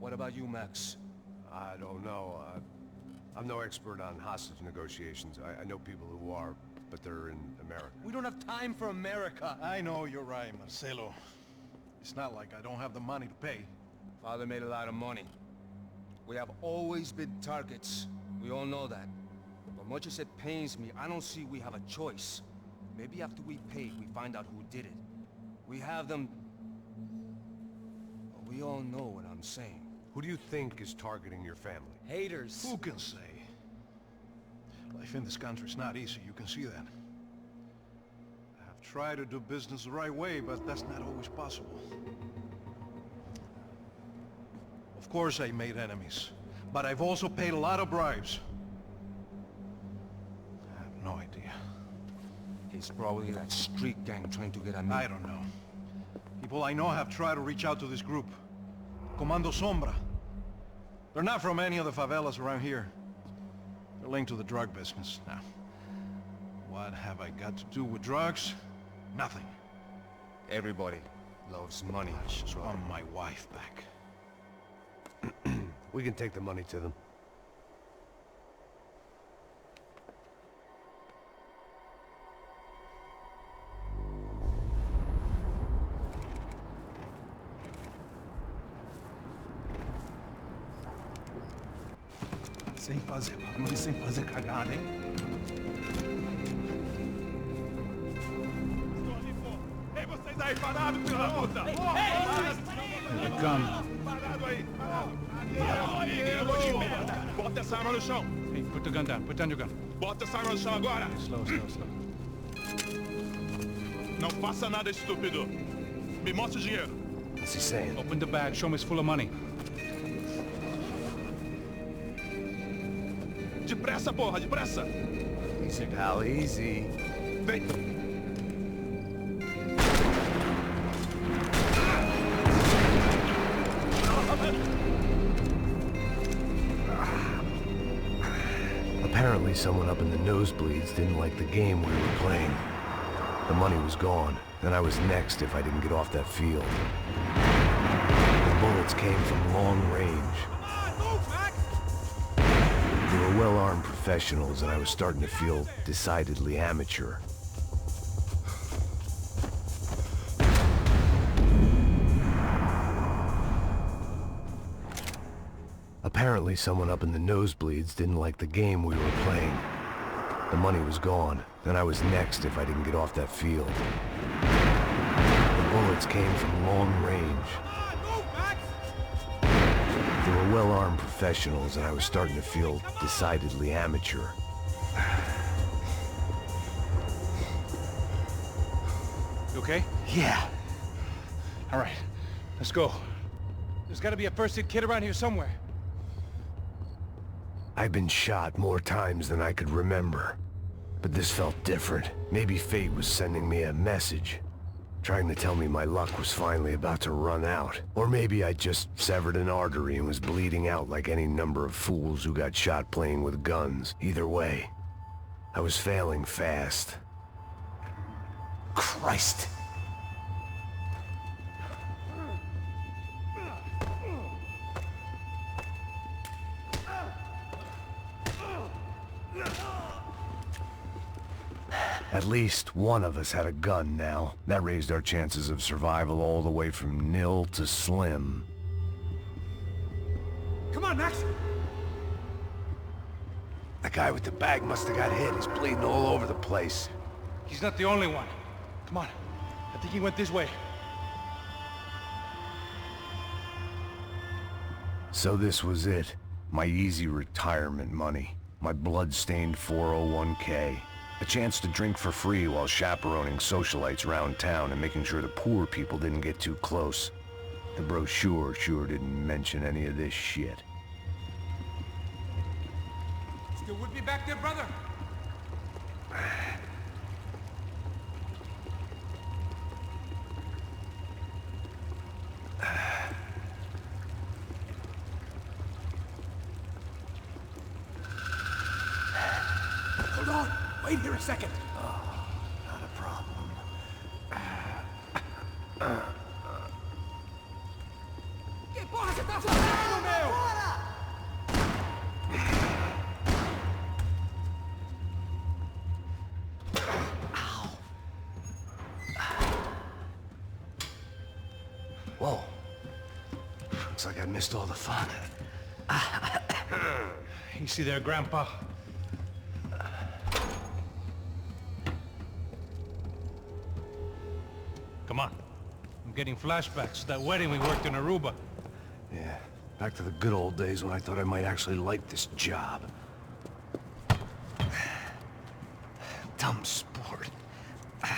What about you, Max? I don't know. I'm no expert on hostage negotiations. I know people who are, but they're in America. We don't have time for America. I know you're right, Marcelo. It's not like I don't have the money to pay. Father made a lot of money. We have always been targets. We all know that. But much as it pains me, I don't see we have a choice. Maybe after we pay, we find out who did it. We have them... But we all know what I'm saying. Who do you think is targeting your family? Haters. Who can say? Life in this country is not easy, you can see that. I've tried to do business the right way, but that's not always possible. Of course I made enemies, but I've also paid a lot of bribes. I have no idea. It's probably that street gang trying to get at me. I don't know. People I know have tried to reach out to this group. Comando Sombra. They're not from any of the favelas around here. They're linked to the drug business. Now, what have I got to do with drugs? Nothing. Everybody loves money. I just want my wife back. We can take the money to them. Sem fazer cagada, hein? Ei, vocês aí parados, filho da puta! Parado aí! Bota essa arma no chão! Hey, put the gun down. Put down your gun. Bota essa arma no chão agora! Slow. Não faça nada, estúpido! Me mostre o dinheiro! What's he saying? Open the bag. Show me it's full of money. Depressa, porra, depressa! Easy, pal, easy. Vem! Apparently someone up in the nosebleeds didn't like the game we were playing. The money was gone, and I was next if I didn't get off that field. The bullets came from long range. They were well-armed professionals, and I was starting to feel decidedly amateur. Apparently someone up in the nosebleeds didn't like the game we were playing. The money was gone, and I was next if I didn't get off that field. The bullets came from long range. They were well-armed professionals, and I was starting to feel decidedly amateur. You okay? Yeah. All right. Let's go. There's got to be a first-aid kit around here somewhere. I've been shot more times than I could remember. But this felt different. Maybe fate was sending me a message, trying to tell me my luck was finally about to run out. Or maybe I just severed an artery and was bleeding out like any number of fools who got shot playing with guns. Either way, I was failing fast. Christ! At least one of us had a gun now. That raised our chances of survival all the way from nil to slim. Come on, Max! The guy with the bag must have got hit. He's bleeding all over the place. He's not the only one. Come on. I think he went this way. So this was it. My easy retirement money. My blood-stained 401k. A chance to drink for free while chaperoning socialites around town and making sure the poor people didn't get too close. The brochure sure didn't mention any of this shit. Still with me back there, brother? Hold on! Wait here a second! Oh, not a problem. ¿Qué porra você tá fazendo, Looks like I missed all the fun. Easy there, Grandpa. Come on. I'm getting flashbacks to that wedding we worked in Aruba. Yeah, back to the good old days when I thought I might actually like this job. Dumb sport. Hey,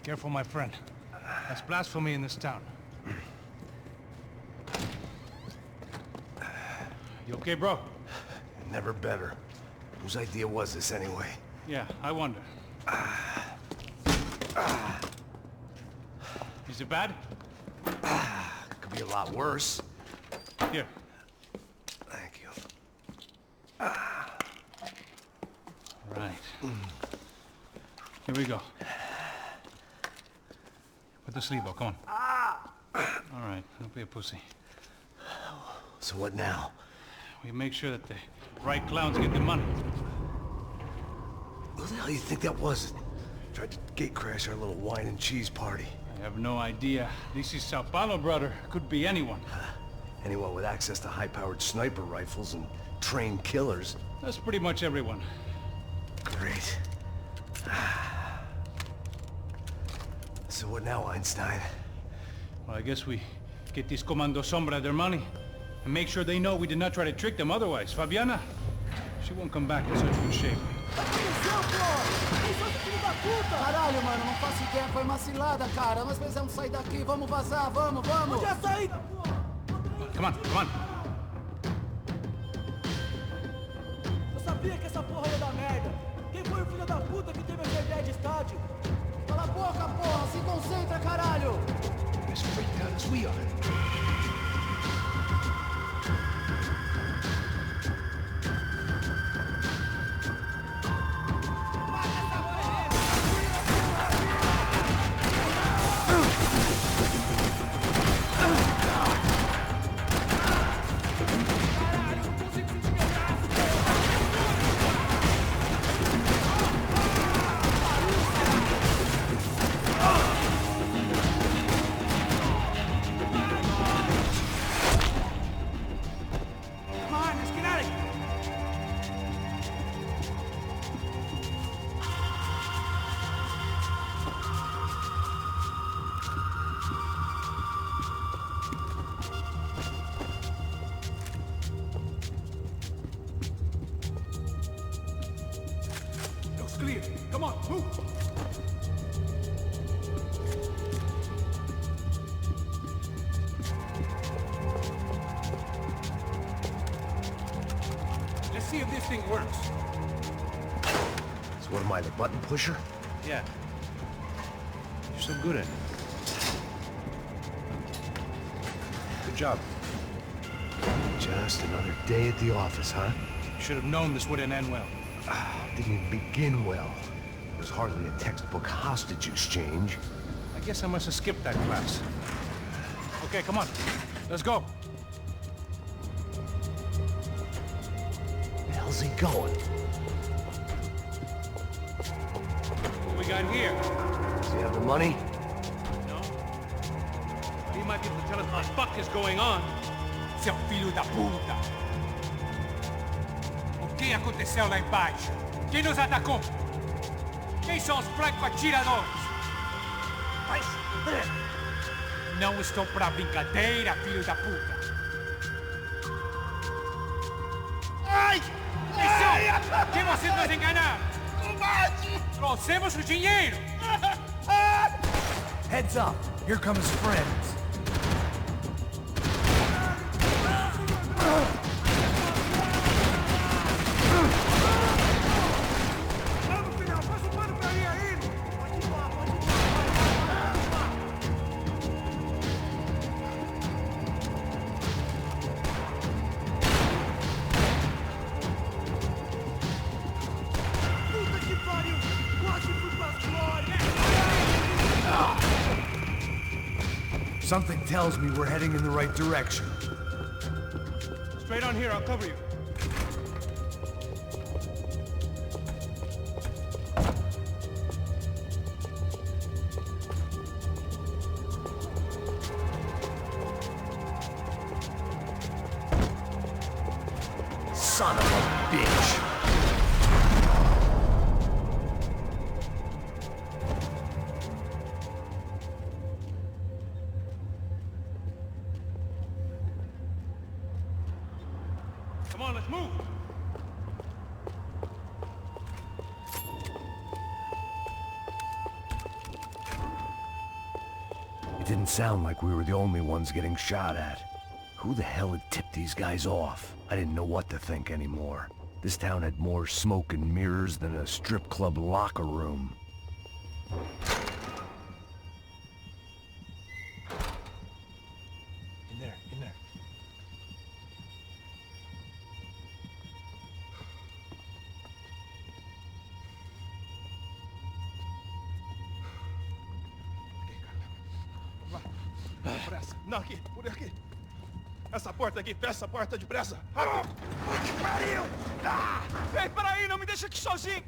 careful, my friend. That's blasphemy in this town. You okay, bro? Never better. Whose idea was this anyway? Yeah, I wonder. Is it bad? Could be a lot worse. Here. Thank you. Right. Here we go. Put the sleeve on, come on. All right, don't be a pussy. So what now? We make sure that the right clowns get the money. Who the hell do you think that was? Tried to gate crash our little wine and cheese party. I have no idea. This is Sao Paulo, brother. Could be anyone. Anyone with access to high-powered sniper rifles and trained killers. That's pretty much everyone. Great. So what now, Einstein? Well, I guess we get these Comando Sombra their money and make sure they know we did not try to trick them otherwise. Fabiana, she won't come back in such good shape. Caralho, mano, não faço ideia, foi uma cilada, cara. Nós precisamos sair daqui, vamos vazar, vamos, vamos! Onde é a saída, porra? Come on, come on. Eu sabia que essa porra ia dar merda. Quem foi o filho da puta que teve essa ideia de estádio? Cala a boca, porra, se concentra, caralho! As freaked out as we are. Clear. Come on, move. Let's see if this thing works. So what am I, the button pusher? Yeah. You're so good at it. Good job. Just another day at the office, huh? Should have known this wouldn't end well. Didn't even begin well. It was hardly a textbook hostage exchange. I guess I must have skipped that class. Okay, come on. Let's go. Where the hell's he going? What we got here? Does he have the money? No? But he might be able to tell us what the fuck is going on. Seu filho da puta! O que aconteceu lá embaixo? Quem nos atacou? Quem são os franco-atiradores? Não estou pra brincadeira, filho da puta! Ai! Missão! Que vocês nos enganaram! Trouxemos o dinheiro! Heads up, here come his friends. Something tells me we're heading in the right direction. Straight on here, I'll cover you. Son of a bitch! Come on, let's move! It didn't sound like we were the only ones getting shot at. Who the hell had tipped these guys off? I didn't know what to think anymore. This town had more smoke and mirrors than a strip club locker room. In there, in there. Depressa. Não, aqui, por aqui. Essa porta aqui, fecha essa porta depressa. Rápido. Que pariu! Ei, peraí, não me deixa aqui sozinho.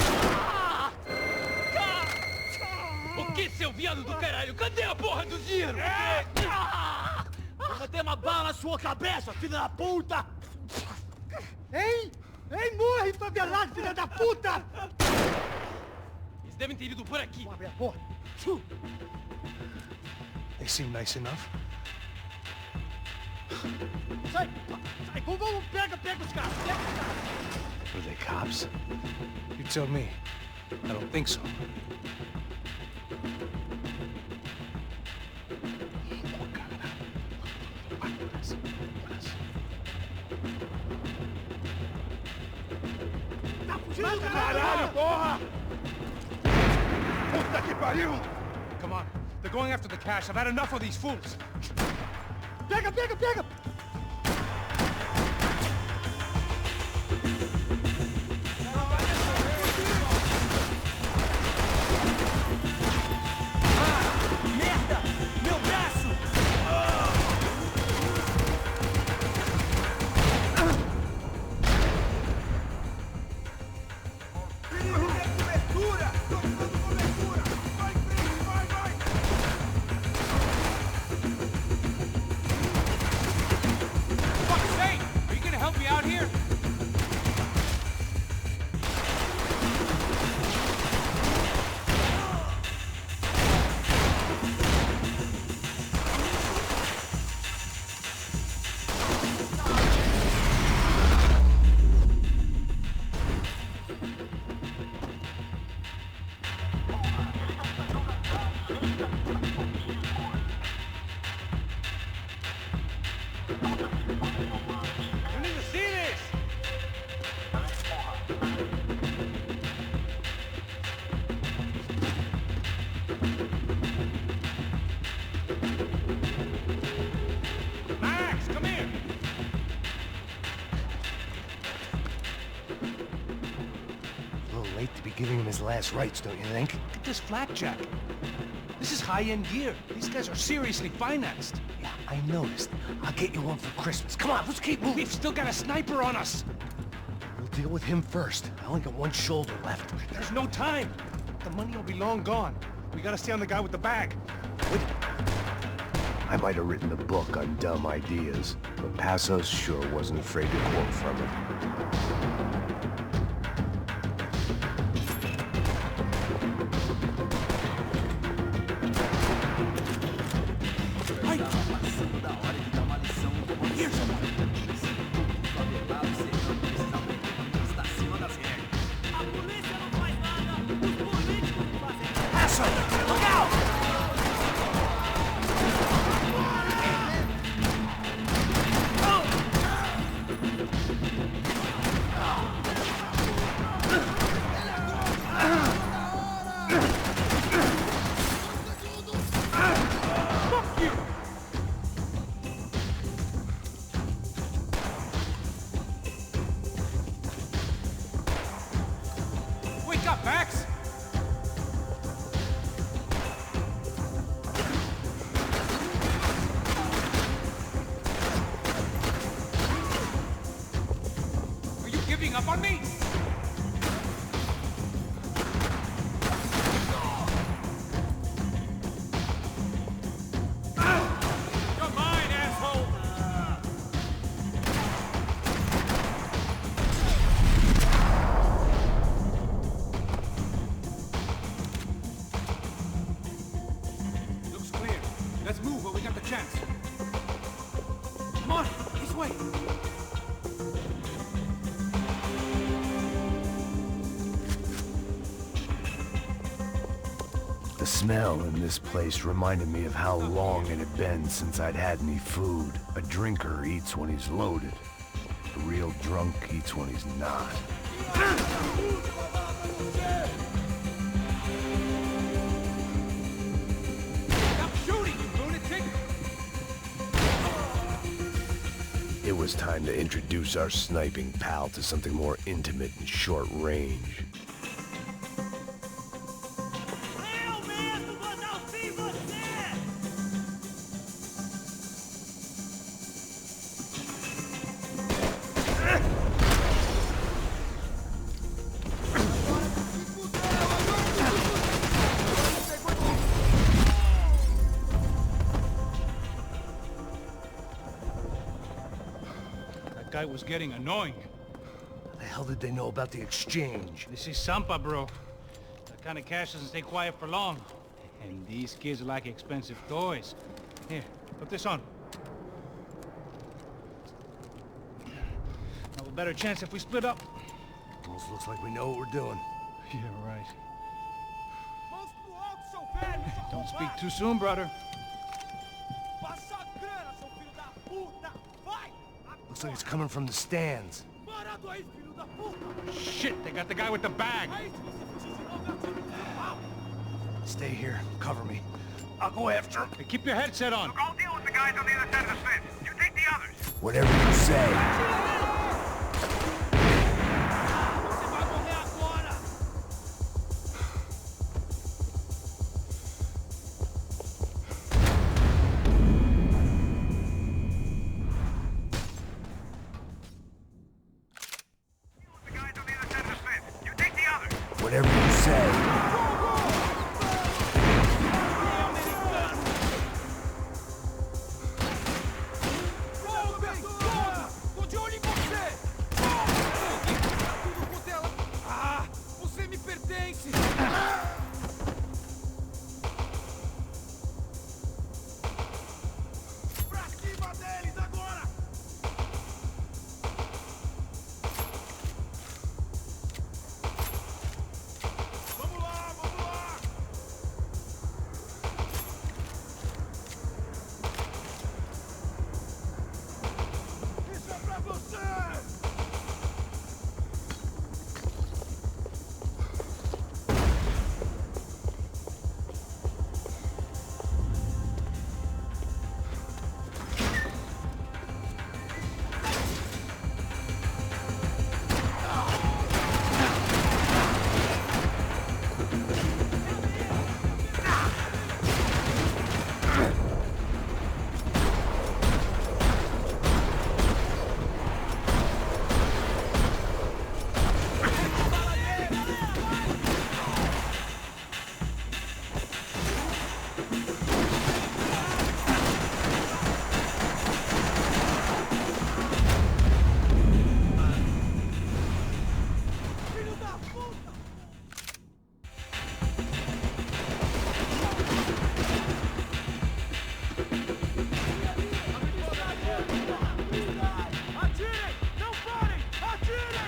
O que, seu viado do caralho? Cadê a porra do dinheiro? Vou meter uma bala na sua cabeça, filha da puta! Ei! Ei, morre, favelado, filha da puta! Eles devem ter ido por aqui. Abre a porta. They seem nice enough. Sai! Sai! Vamos, pega os caras! Pega os caras! Were they cops? You tell me. I don't think so. Tá fugindo, Caralho, porra! Puta que pariu! Come on, they're going after the cash. I've had enough of these fools. Pega, pega, pega! Merda! Meu braço! Cobertura! Tomando cobertura! Vai, Chris, vai! Fuck's sake! Are you gonna help me out here? You need to see this! Max, come here! A little late to be giving him his last rites, don't you think? Look at this flakjack. This is high-end gear. These guys are seriously financed. Yeah, I noticed. I'll get you one for Christmas. Come on, let's keep moving. We've still got a sniper on us. We'll deal with him first. I only got one shoulder left. There's no time. The money will be long gone. We gotta stay on the guy with the bag. I might have written a book on dumb ideas, but Passos sure wasn't afraid to quote from it. A polícia não faz nada! Os políticos que fazem! Look out! way. The smell in this place reminded me of how long it had been since I'd had any food. A drinker eats when he's loaded. A real drunk eats when he's not. Stop shooting, you lunatic! It was time to introduce our sniping pal to something more intimate and short range. That guy was getting annoying. How the hell did they know about the exchange? This is Sampa, bro. That kind of cash doesn't stay quiet for long. And these kids like expensive toys. Here, put this on. Have a better chance if we split up. Almost looks like we know what we're doing. Yeah, right. Don't speak too soon, brother. Looks like it's coming from the stands. Shit, they got the guy with the bag. Stay here. Cover me. I'll go after him. Hey, keep your headset on. I'll deal with the guys on the other side of the fence. You take the others. Whatever you say. The guys on the other side of the fence. You take the others. Whatever you say. Você me pertence! Pra cima deles agora! Vamos lá, vamos lá! Isso é pra você! Atirem! Não parem! Atirem!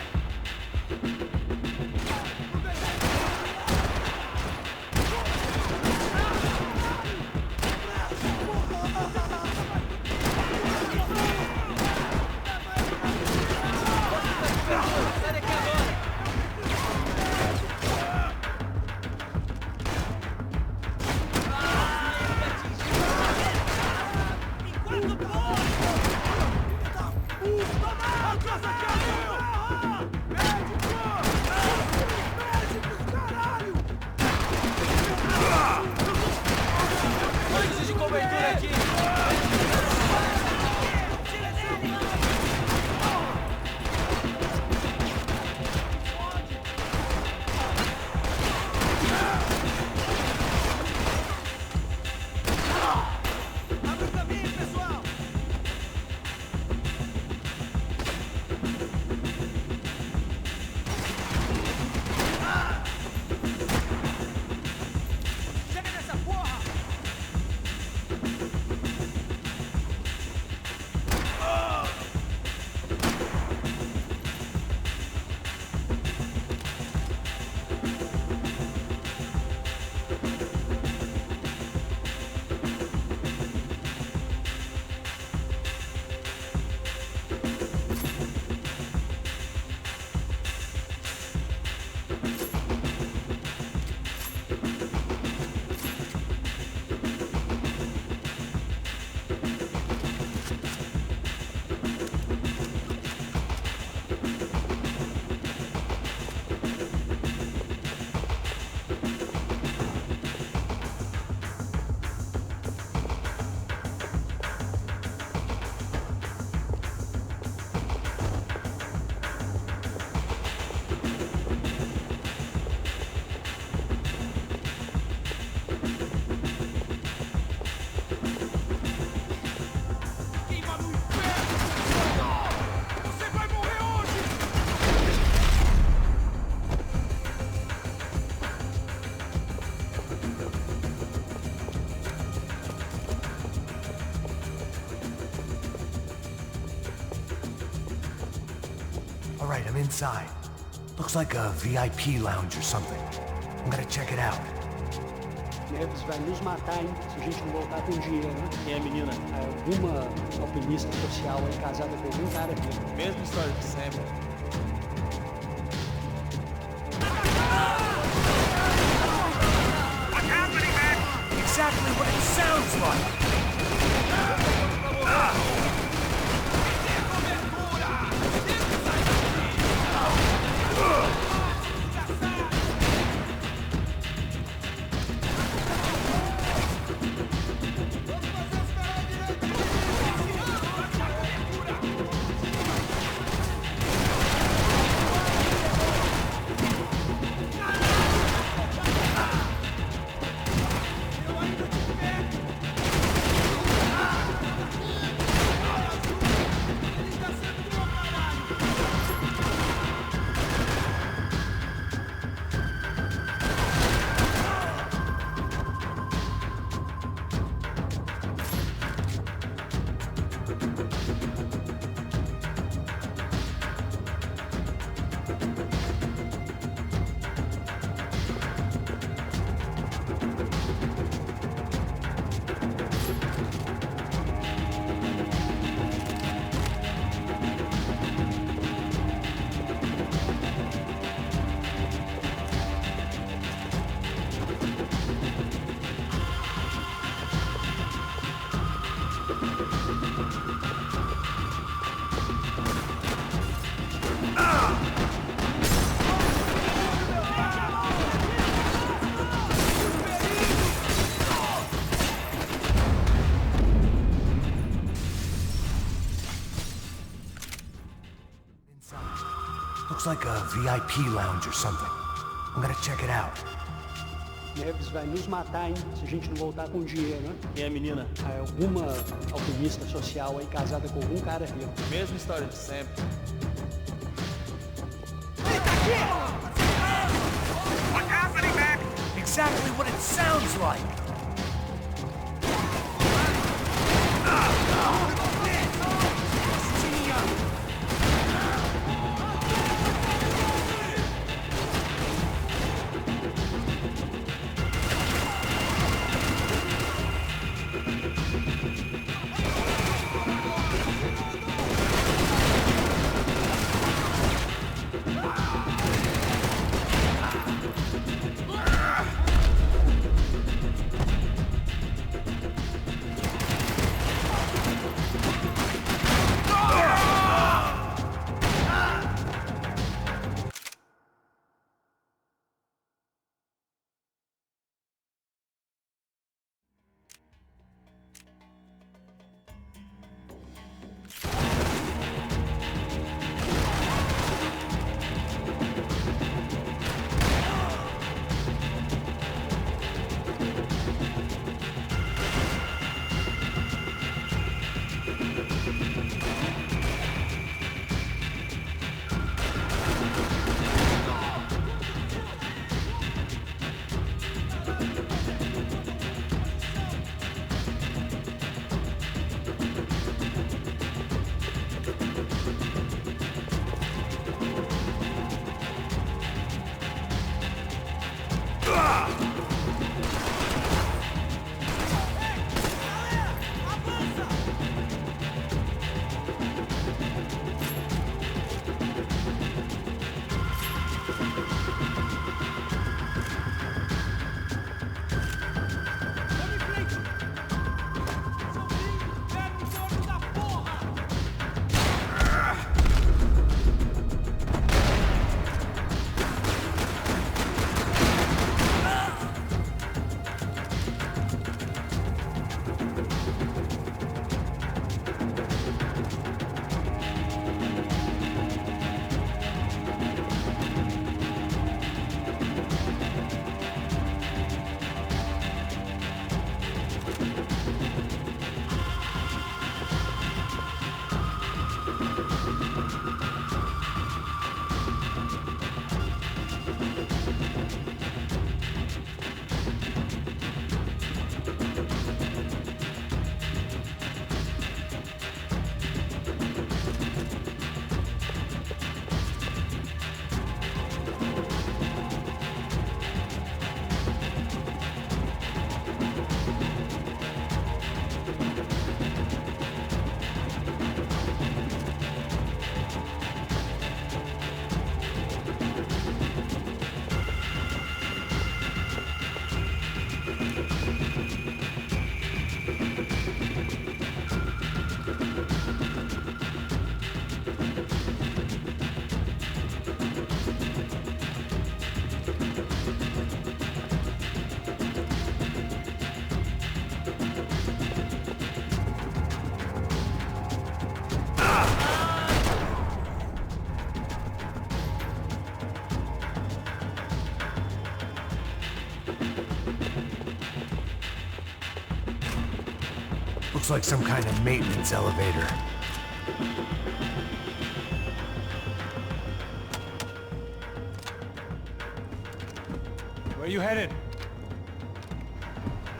A casa caiu! Médicos, caralho! Antes de cobertura aqui! Abre o caminho, pessoal! Alright, I'm inside. Looks like a VIP lounge or something. I'm gonna check it out. Neves vai nos matar, hein? Se a gente não voltar com dinheiro, né? Quem é a menina? Alguma alpinista social aí casada com algum cara aqui. Mesma história de sempre. What's happening, Max? Exactly what it sounds like! Looks like a VIP lounge or something. I'm gonna check it out. Neves vai nos matar, hein? Se a gente não voltar com dinheiro, né? Quem é a menina? Alguma alpinista social aí casada com algum cara aqui. Mesma história de sempre. What's happening, Max? Exactly what it sounds like! Looks like some kind of maintenance elevator. Where are you headed?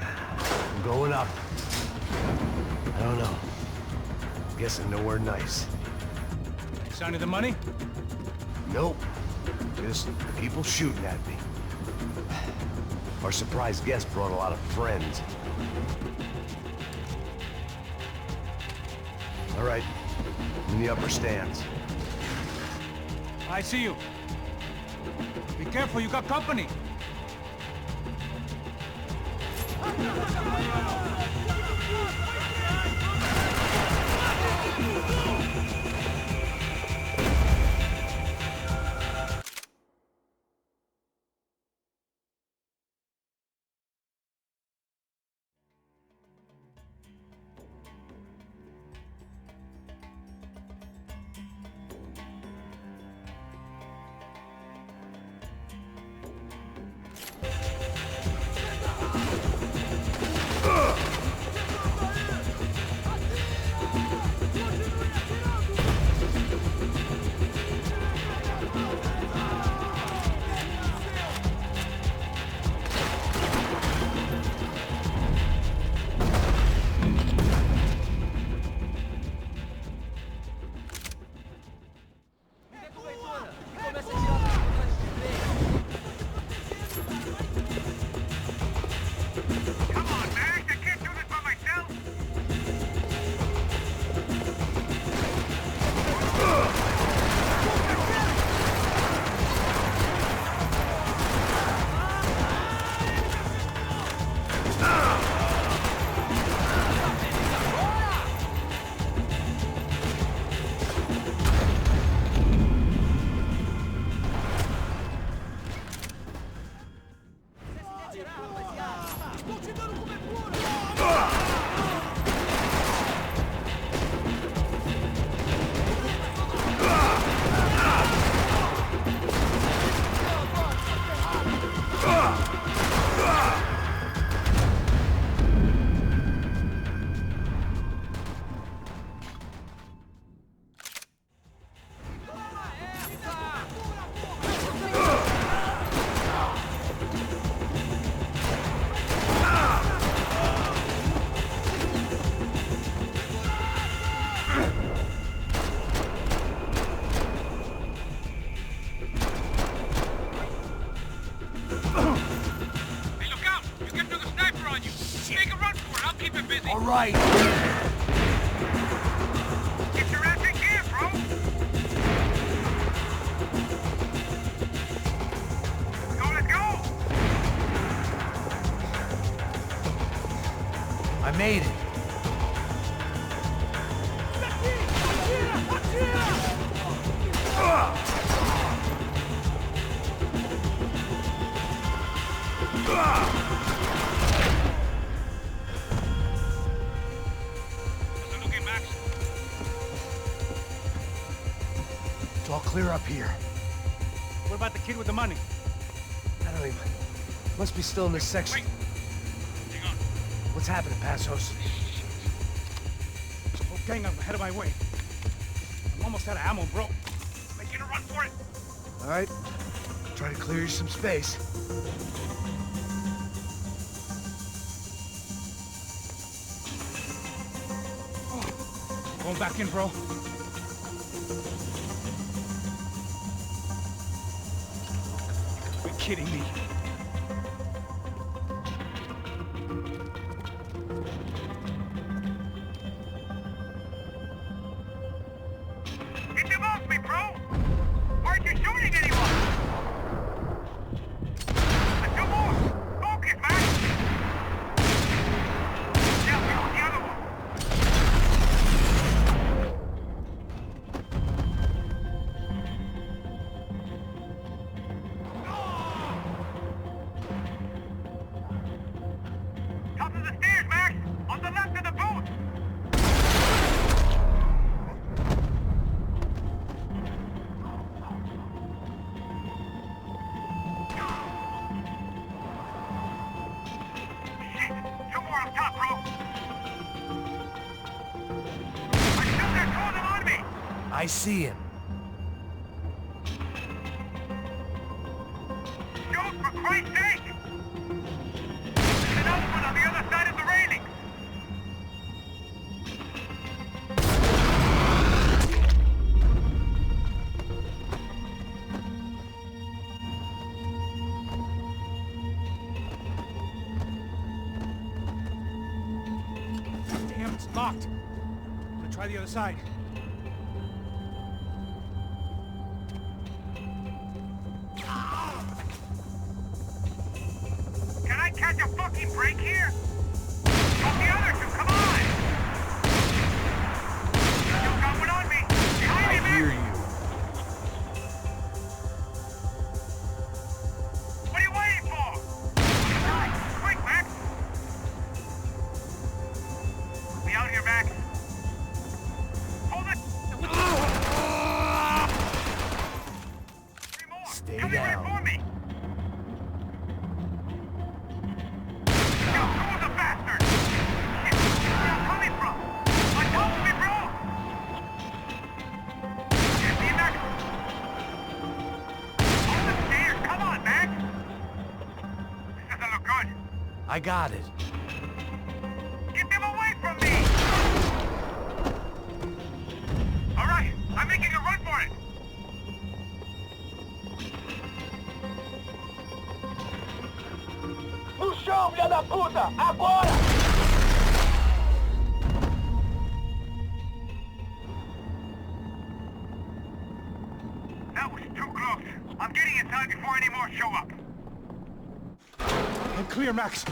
I'm going up. I don't know. Guessing nowhere nice. Sign of the money? Nope. Just people shooting at me. Our surprise guest brought a lot of friends. All right. I'm in the upper stands. I see you. Be careful, you got company. All right. Get your ass in gear, bro! Let's go! I made it. It's all clear up here. What about the kid with the money? I don't even... Must be still in this section. Wait. Hang on. What's happening, Passos? Whole gang up ahead of my way. I'm almost out of ammo, bro. Making a run for it. All right. Try to clear you some space. Going back in, bro. You're kidding me. Get them off me, bro! Aren't you shooting anyone? And two more! Focus, man! Now, we want the other one. I see him. Shoot, for Christ's sake! There's another one on the other side of the railing! Damn, it's locked. I'm gonna try the other side. Can I catch a fucking break here? Help the other two, come on! Still got one on me! Behind me, I Max! hear you. What are you waiting for? Quick, Max! Let me out here, Max! Hold it! Three more! Stay Coming right down. for me! Yo, who the bastard? Shit, where's he coming from? Like, help me, bro! Can't see Max! On the stairs, come on, Max! This doesn't look good. I got it. Get them away from me! All right, I'm making a run for it. No chão, filha da puta! Agora! That was too close. I'm getting inside before any more show up. I'm clear, Max.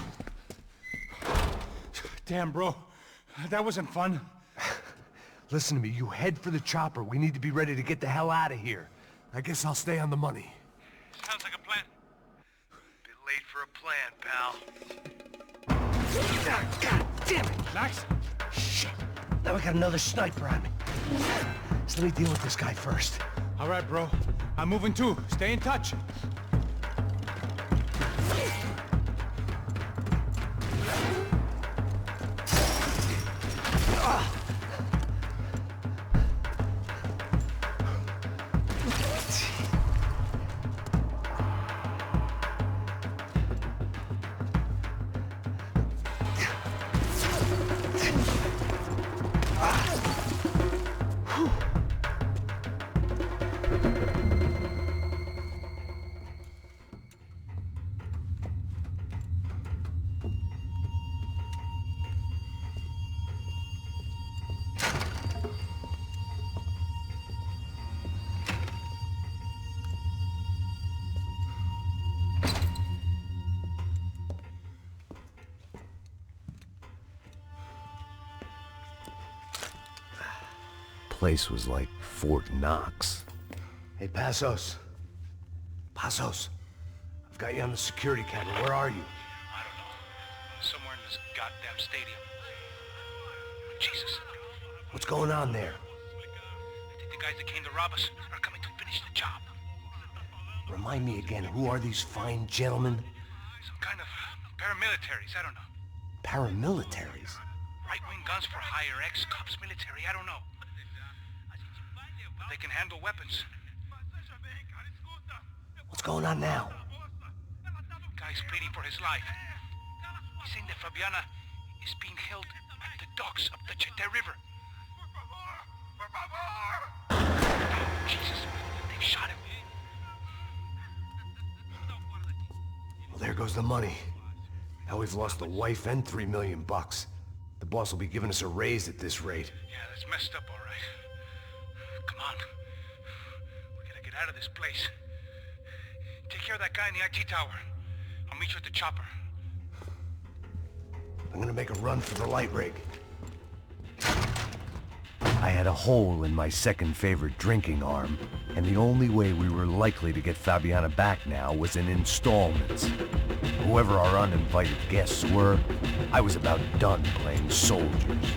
Damn, bro. That wasn't fun. Listen to me, you head for the chopper. We need to be ready to get the hell out of here. I guess I'll stay on the money. Sounds like a plan. Bit late for a plan, pal. God damn it! Max? Shit. Now we got another sniper on me. So let me deal with this guy first. All right, bro. I'm moving too. Stay in touch. Place was like Fort Knox. Hey, Passos. Passos. I've got you on the security camera. Where are you? I don't know. Somewhere in this goddamn stadium. Jesus. What's going on there? I think the guys that came to rob us are coming to finish the job. Remind me again, who are these fine gentlemen? Some kind of paramilitaries, I don't know. Paramilitaries? Right-wing guns for hire, ex-cops, military, I don't know. They can handle weapons. What's going on now? Guy's pleading for his life. He's saying that Fabiana is being held at the docks of the Chete River. Jesus, they've shot him. Well, there goes the money. Now we've lost the wife and $3 million. The boss will be giving us a raise at this rate. Yeah, that's messed up, all right. Come on. We gotta get out of this place. Take care of that guy in the IT tower. I'll meet you at the chopper. I'm gonna make a run for the light rig. I had a hole in my second favorite drinking arm, and the only way we were likely to get Fabiana back now was in installments. Whoever our uninvited guests were, I was about done playing soldiers.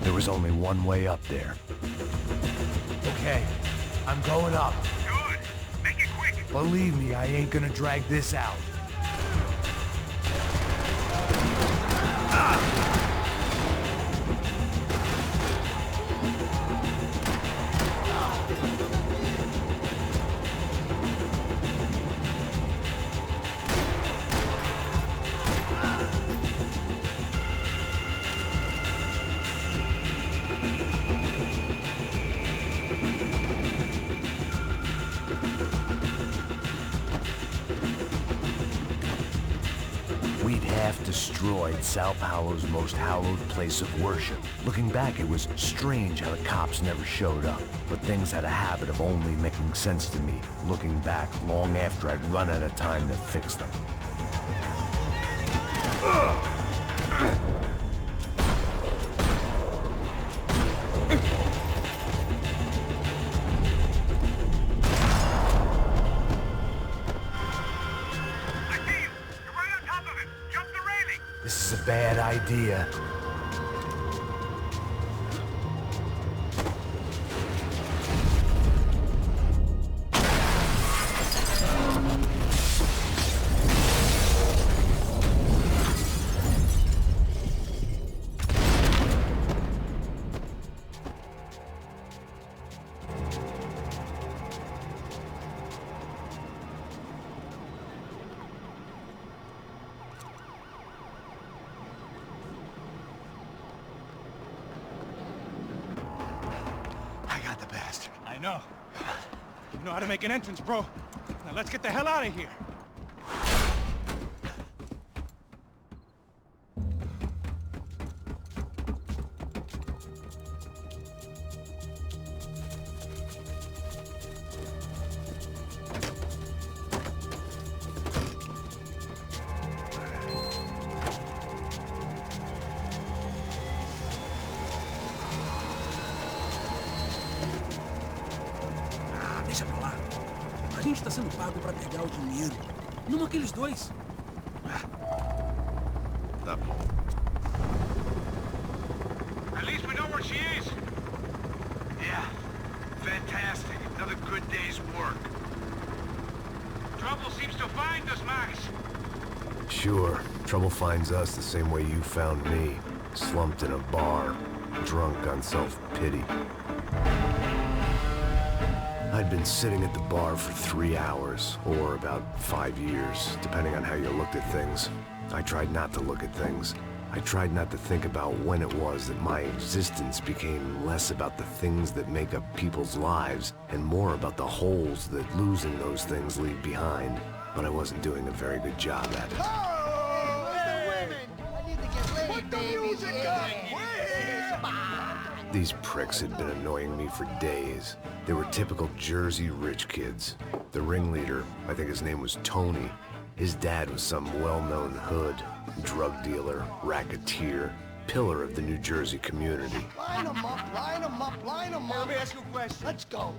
There was only one way up there. Okay, I'm going up. Good. Make it quick. Believe me, I ain't gonna drag this out. We'd half destroyed Sao Paulo's most hallowed place of worship. Looking back, it was strange how the cops never showed up. But things had a habit of only making sense to me, looking back long after I'd run out of time to fix them. This is a bad idea. I know. You know how to make an entrance, bro. Now let's get the hell out of here. Deixa pra lá. A gente tá sendo pago pra pegar o dinheiro. Não aqueles dois. Tá bom. At least we know where she is. Yeah. Fantastic. Another good day's work. Trouble seems to find us, Max. Sure, trouble finds us the same way you found me. Slumped in a bar, drunk on self-pity. I'd been sitting at the bar for 3 hours, or about 5 years, depending on how you looked at things. I tried not to look at things. I tried not to think about when it was that my existence became less about the things that make up people's lives, and more about the holes that losing those things leave behind. But I wasn't doing a very good job at it. These pricks had been annoying me for days. They were typical Jersey rich kids. The ringleader, I think his name was Tony. His dad was some well-known hood, drug dealer, racketeer, pillar of the New Jersey community. Line them up, line them up, line them up. Let me ask you a question. Let's go.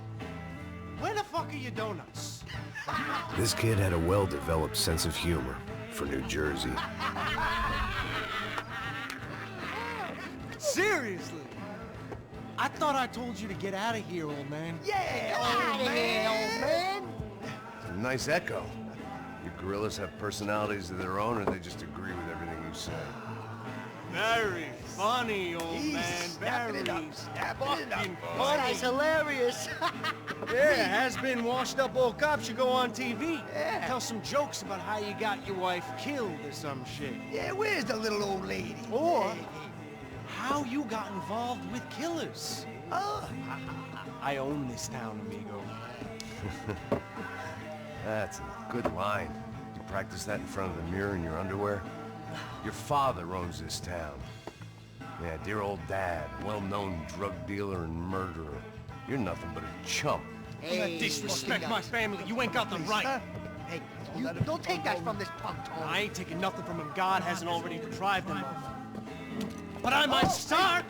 Where the fuck are your donuts? This kid had a well-developed sense of humor for New Jersey. Seriously? I thought I told you to get out of here, old man. Yeah, old man. Nice echo. You gorillas have personalities of their own, or they just agree with everything you say? Very funny, old man. Snapping it up, snapping it up. Fucking This funny. guy's hilarious. Yeah, has-been washed-up old cop should go on TV. Yeah. Tell some jokes about how you got your wife killed or some shit. Yeah, where's the little old lady? Or how you got involved with killers. Oh, I own this town, amigo. That's a good line. You practice that in front of the mirror in your underwear? Your father owns this town. Yeah, dear old dad, well-known drug dealer and murderer. You're nothing but a chump. hey, Disrespect fucking my guys. family. You ain't got the Please, right. huh? Hey, you don't take that from this punk, Tony. I ain't taking nothing from him God hasn't already deprived him of. But I might start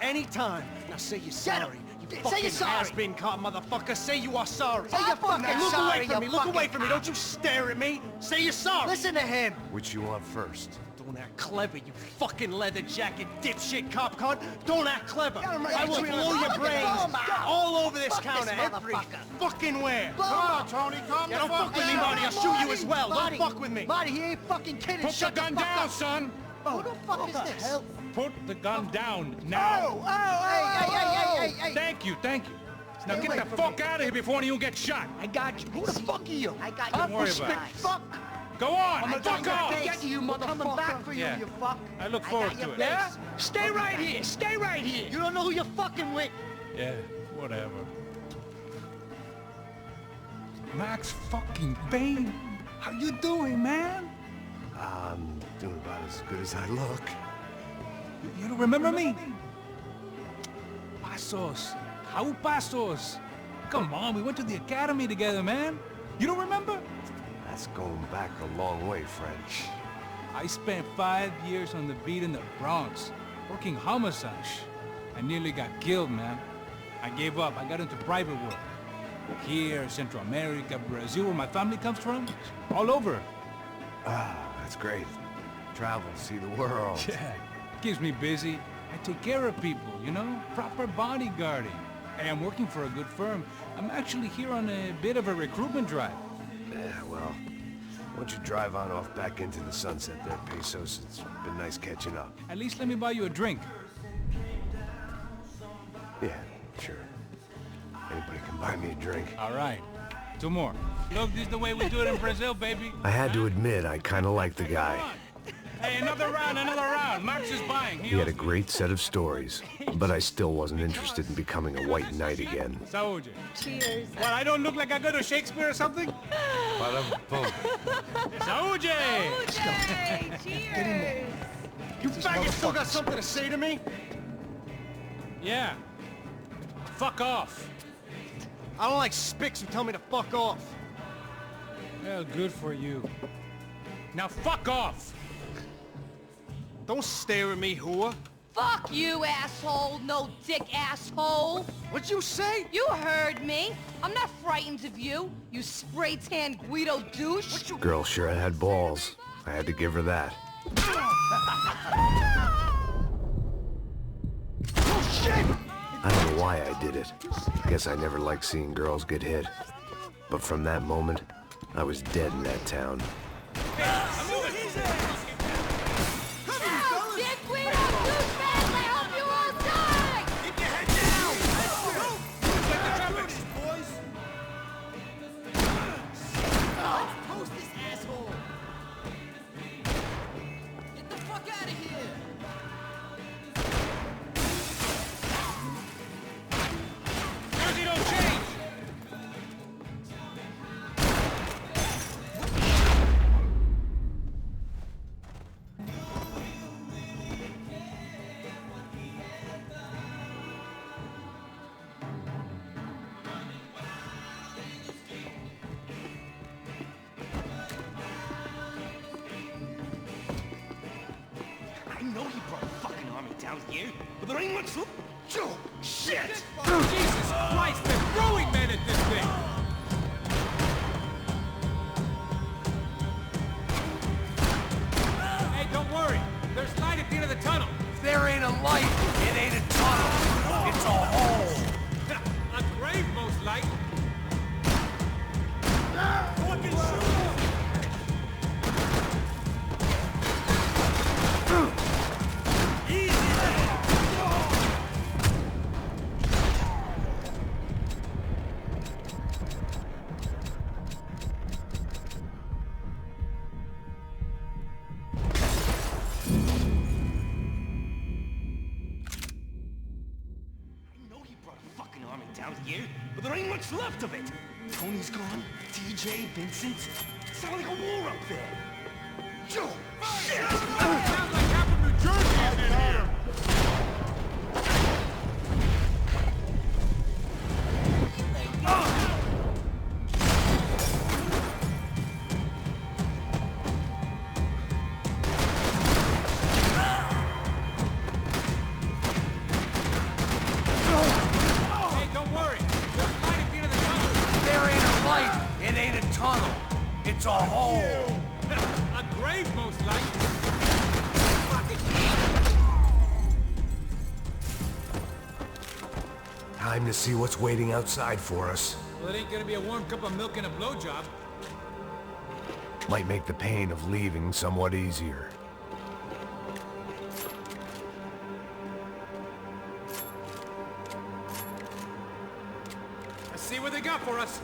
anytime. Now say you're sorry. You Say fucking you're sorry. has-been caught, motherfucker. Say you are sorry. Say you're fucking Now look sorry, away from me. you Look fucking away from me. Don't you stare at me. Say you're sorry. Listen to him. Which you want first? Don't act clever, you fucking leather jacket dipshit cop cunt. Don't act clever. Get him right I will between blow the your eyes. brains Blow him out. all over this Fuck this counter, every motherfucker. fucking where. Blow him out. Tony, calm yeah, don't fuck with me, Marty. I'll shoot you as well. Marty, Don't fuck with me. Marty, he ain't fucking kidding. Put the Shut gun fuck down, up. son! Who the fuck is this? Put the gun down now! Hey. Thank you, thank you. Now Stay get away the from fuck me. out of here before any of you get shot! I got you. Who the fuck are you? I got Don't you. worry about it. Fuck. Go on! I'm Fuck gonna off! get you, motherfucker. Coming back for you, Yeah. you fuck. I look got forward your to it. face. Yeah? Stay right here. Stay right here. You don't know who you're fucking with. Yeah, whatever. Max fucking Payne! How you doing, man? I'm doing about as good as I look. You don't remember me? Pasos. How Pasos? Come on, we went to the academy together, man. You don't remember? That's going back a long way, French. I spent 5 years on the beat in the Bronx, working homicide. I nearly got killed, man. I gave up. I got into private work. Here, Central America, Brazil, where my family comes from, all over. Ah, that's great. Travel, see the world. Yeah, keeps me busy. I take care of people, you know? Proper bodyguarding. Hey, I'm working for a good firm. I'm actually here on a bit of a recruitment drive. Yeah, well, why don't you drive on off back into the sunset there, Pesos? It's been nice catching up. At least let me buy you a drink. Yeah, sure. Anybody can buy me a drink. All right. 2 more. Look, this is the way we do it in Brazil, baby. I had to admit, I kind of liked the guy. Hey, another round, another round. Max is buying. He had a great set of stories, but I still wasn't interested in becoming a white knight again. Saúde. Cheers. What, I don't look like I go to Shakespeare or something? Ba-dum-bum. Saúde! Okay, cheers. You faggot still got something to say to me? Yeah. Fuck off. I don't like spicks who tell me to fuck off. Well, good for you. Now fuck off! Don't stare at me, whore. Fuck you, asshole. No dick, asshole. What'd you say? You heard me. I'm not frightened of you, you spray-tan Guido douche. Girl sure had balls. I had to give her that. Oh, shit! I don't know why I did it. I guess I never liked seeing girls get hit. But from that moment, I was dead in that town. Oh, dick Guido douchebags, I hope you all die! Keep your head down! Post this asshole! Get the fuck out of here! Jersey don't change! I know he brought a fucking army down here, but there ain't much... Oh, shit! Jesus Christ, they're throwing men at this thing! Hey, don't worry. There's light at the end of the tunnel. If there ain't a light, it ain't a tunnel. It's a hole. A grave, most likely. Fucking shoot! Easy There ain't much left of it. Tony's gone. TJ, Vincent. Sounds like a war up there. Yo, shit! Sounds like half of New Jersey is in here! Hey, don't worry. There's light at the end of the tunnel. There ain't a light. It ain't a tunnel. It's a hole. A grave, most likely. Time to see what's waiting outside for us. Well, it ain't gonna be a warm cup of milk and a blowjob. Might make the pain of leaving somewhat easier. Let's see what they got for us.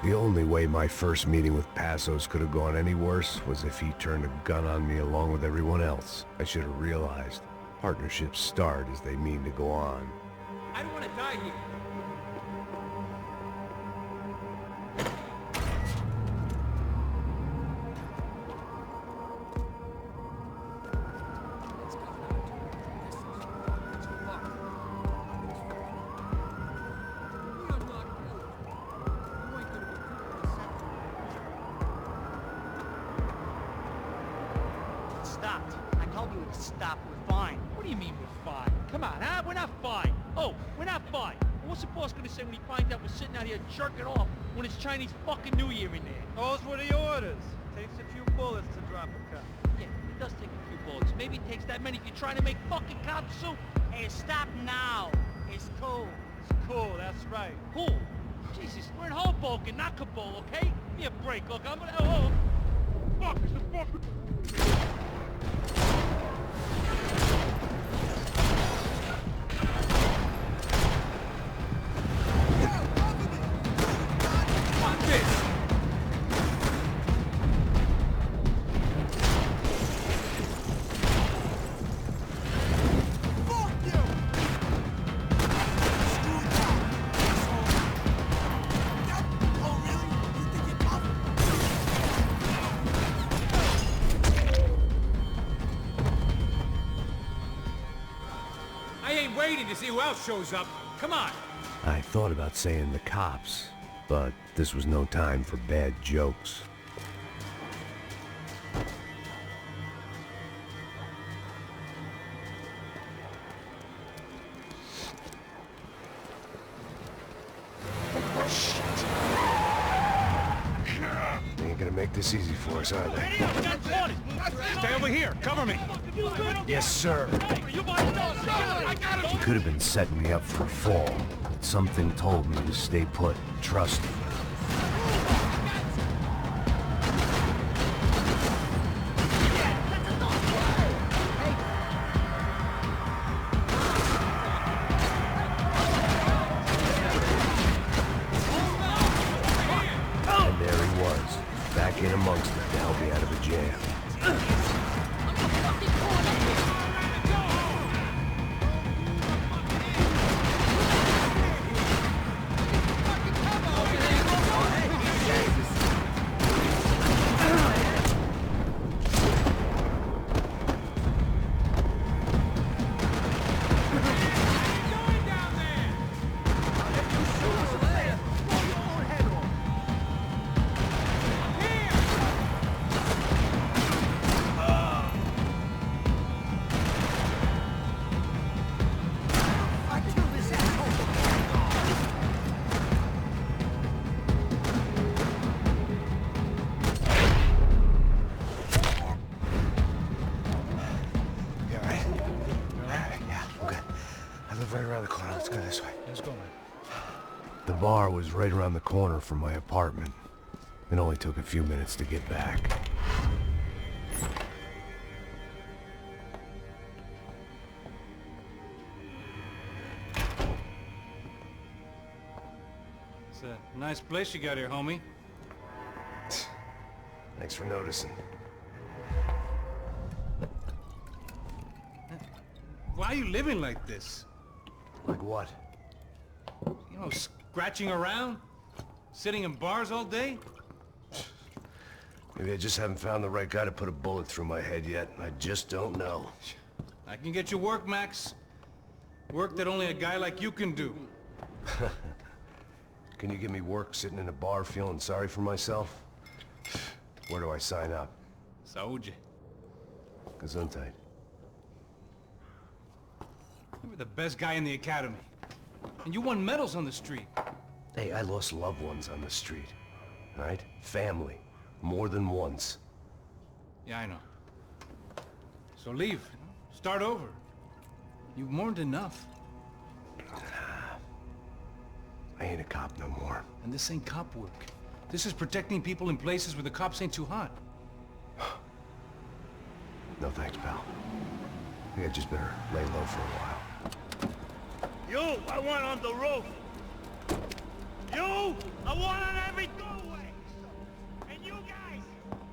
The only way my first meeting with Passos could have gone any worse was if he turned a gun on me along with everyone else. I should have realized. Partnerships start as they mean to go on. I don't want to die here. Stopped. I told you to stop. We're fine. What do you mean we're fine? Come on, huh? We're not fine. Oh, we're not fine. What's the boss gonna say when he finds out we're sitting out here jerking off when it's Chinese fucking New Year in there? Those were the orders. Takes a few bullets to drop a cop. Yeah, it does take a few bullets. Maybe it takes that many if you're trying to make fucking cop soup. Hey, stop now. It's cool. It's cool, that's right. Cool? Jesus, we're in Hoboken, not Kabul, okay? Give me a break, look, I'm gonna... Oh, fuck, it's the fucking... Want this? I ain't waiting to see who else shows up. Come on. I thought about saying the cops, but this was no time for bad jokes. They ain't gonna make this easy for us, are they? Stay over here. Cover me. Yes, sir. He could have been setting me up for a fall, but something told me to stay put, trust him. And there he was, back in amongst it to help me out of a jam. Right around the corner. Let's go this way. Let's go, man. The bar was right around the corner from my apartment. It only took a few minutes to get back. It's a nice place you got here, homie. Thanks for noticing. Why are you living like this? Like what? Oh, scratching around? Sitting in bars all day? Maybe I just haven't found the right guy to put a bullet through my head yet. I just don't know. I can get you work, Max. Work that only a guy like you can do. Can you give me work sitting in a bar feeling sorry for myself? Where do I sign up? Saúde. Gesundheit. You were the best guy in the academy. And you won medals on the street. Hey, I lost loved ones on the street. All right? Family. More than once. Yeah, I know. So leave. Start over. You've mourned enough. I ain't a cop no more. And this ain't cop work. This is protecting people in places where the cops ain't too hot. No thanks, pal. I think I just better lay low for a while. You, I want on the roof. You, I want on every doorway. And you guys,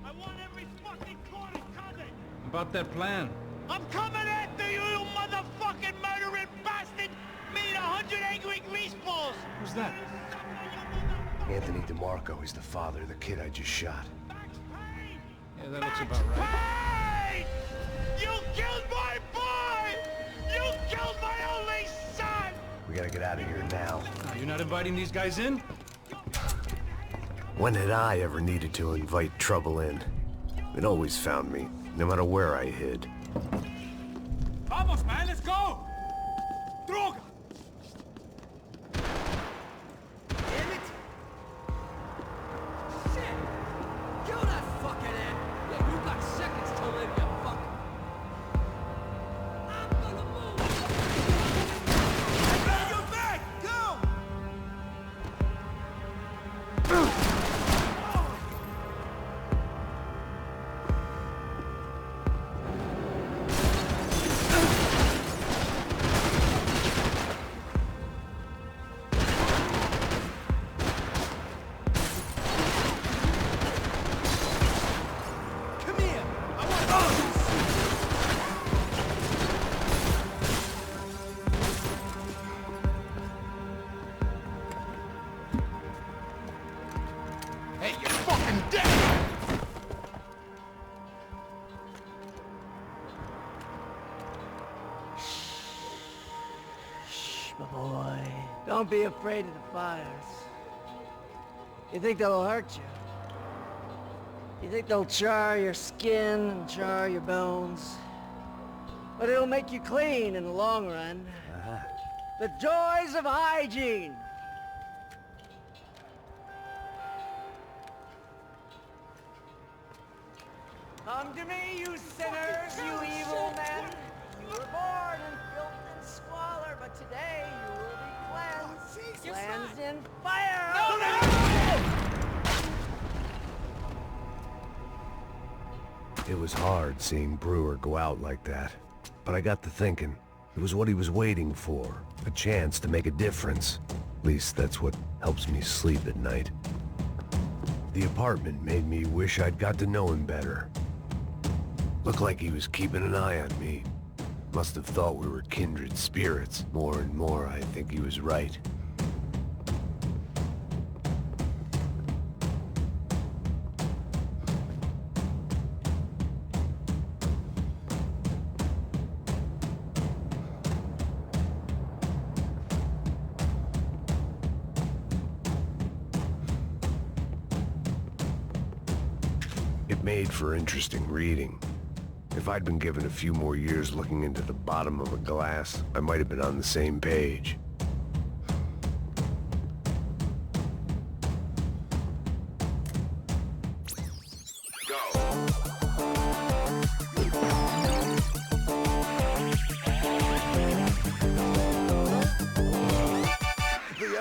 I want every fucking corner covered. About that plan. I'm coming after you, you motherfucking murdering bastard! Me and 100 angry greaseballs! Who's that? Anthony DeMarco. He's the father of the kid I just shot. Max Payne! Yeah, that looks about right. Payne! You killed my boy! You killed my only son! We gotta get out of here now. You're not inviting these guys in? When had I ever needed to invite trouble in? It always found me, no matter where I hid. Vamos, man, let's go! Droga! Damn it! Shit! Kill that fuckhead! Yeah, you got seconds to live, you fuck! I'm gonna move! I got your back! Go! Hey, you're fucking dead! Shh, my boy. Don't be afraid of the fires. You think they'll hurt you? You think they'll char your skin and char your bones? But it'll make you clean in the long run. The joys of hygiene! Come to me, you sinners, you evil men! You were born in filth and squalor, but today you will be cleansed. Cleansed in fire! It was hard seeing Brewer go out like that. But I got to thinking, it was what he was waiting for. A chance to make a difference. At least that's what helps me sleep at night. The apartment made me wish I'd got to know him better. Looked like he was keeping an eye on me. Must have thought we were kindred spirits. More and more, I think he was right. It made for interesting reading. If I'd been given a few more years looking into the bottom of a glass, I might have been on the same page.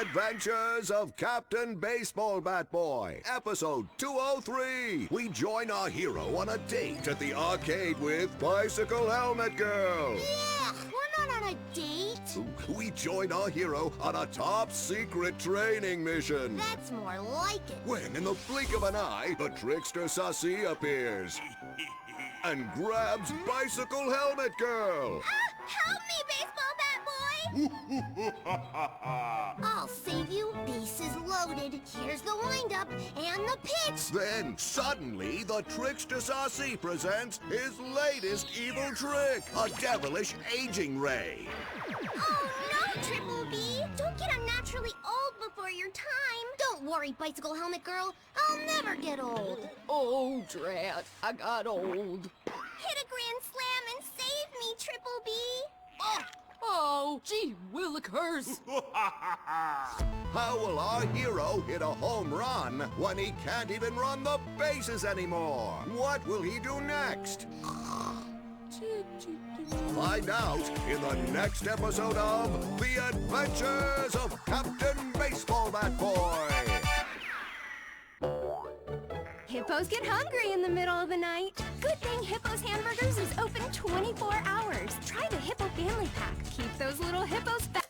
Adventures of Captain Baseball Bat Boy, episode 203. We join our hero on a date at the arcade with Bicycle Helmet Girl. Yeah, we're not on a date. We join our hero on a top-secret training mission. That's more like it. When, in the blink of an eye, the trickster Sassy appears and grabs Bicycle Helmet Girl. Help me, Baseball Bat Boy! I'll save you. Bases loaded. Here's the windup and the pitch. Then, suddenly, the Trickster Saucy presents his latest evil trick, a devilish aging ray. Oh, no, Triple B. Don't get unnaturally old before your time. Don't worry, Bicycle Helmet Girl. I'll never get old. Oh, drat. I got old. Hit a grand slam and save me, Triple B. Oh, gee willikers. How will our hero hit a home run when he can't even run the bases anymore? What will he do next? Find out in the next episode of The Adventures of Captain Baseball Bat Boy. Hippos get hungry in the middle of the night. Good thing Hippo's Hamburgers is open 24 hours. Try the Hippo Family Pack. Keep those little hippos fat.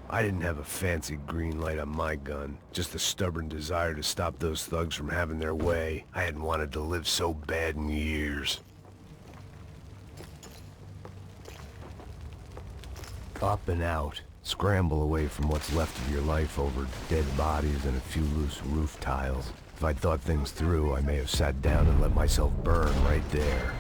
I didn't have a fancy green light on my gun, just a stubborn desire to stop those thugs from having their way. I hadn't wanted to live so bad in years. Up and out. Scramble away from what's left of your life over dead bodies and a few loose roof tiles. If I'd thought things through, I may have sat down and let myself burn right there.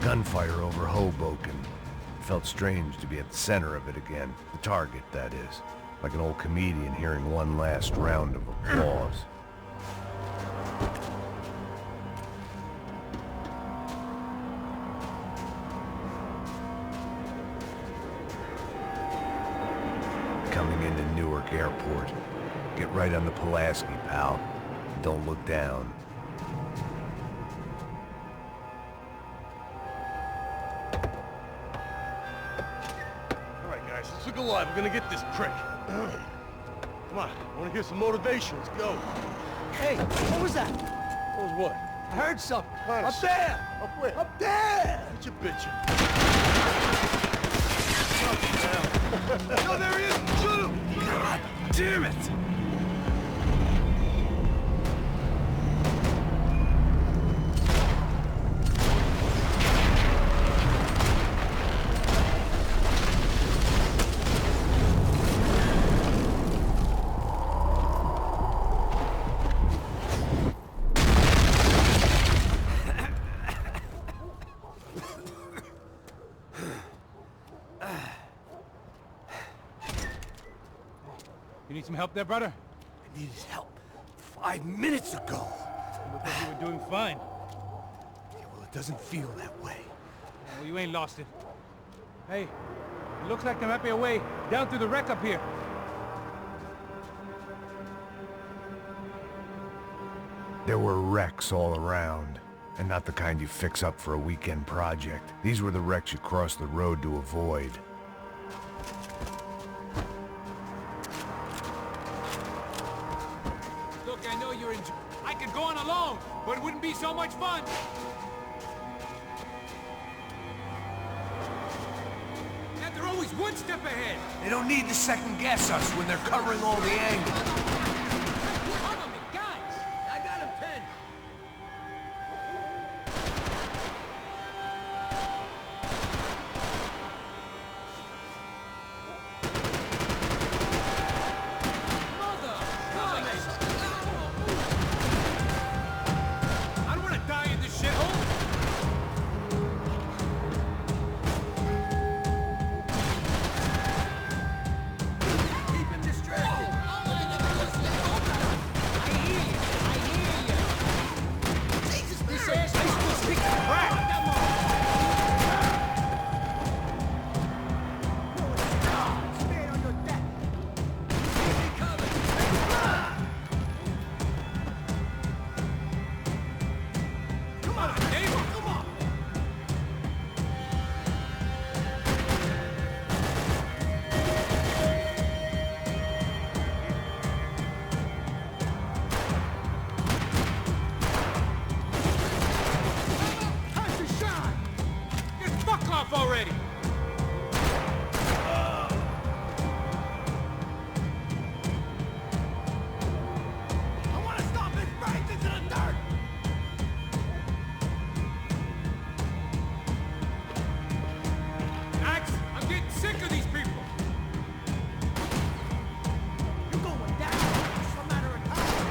gunfire over Hoboken. It felt strange to be at the center of it again. The target, that is. Like an old comedian hearing one last round of applause. Coming into Newark Airport. Get right on the Pulaski, pal. Don't look down. All right, guys, let's look alive. We're gonna get this prick. Come on, I wanna hear some motivation. Let's go. Hey, what was that? What was what? I heard something. Honest. Up there! Up where? Up there! What you bitching? No, there he is! Shoot him! God damn it! You need some help there, brother? I needed help 5 minutes ago. You look like you were doing fine. Yeah, well, it doesn't feel that way. Well, you ain't lost it. Hey, it looks like there might be a way down through the wreck up here. There were wrecks all around, and not the kind you fix up for a weekend project. These were the wrecks you cross the road to avoid. Look, I know you're I could go on alone, but it wouldn't be so much fun. And they're always one step ahead. They don't need to second guess us when they're covering all the angles. Follow me, guys. I got him pinned. I don't want to die in this shithole. Keep him distracted. Jesus, this ass is kicking crack. Fuck off already! I want to stop his brains into the dirt. Max, I'm getting sick of these people. You're going down. It's a matter of time.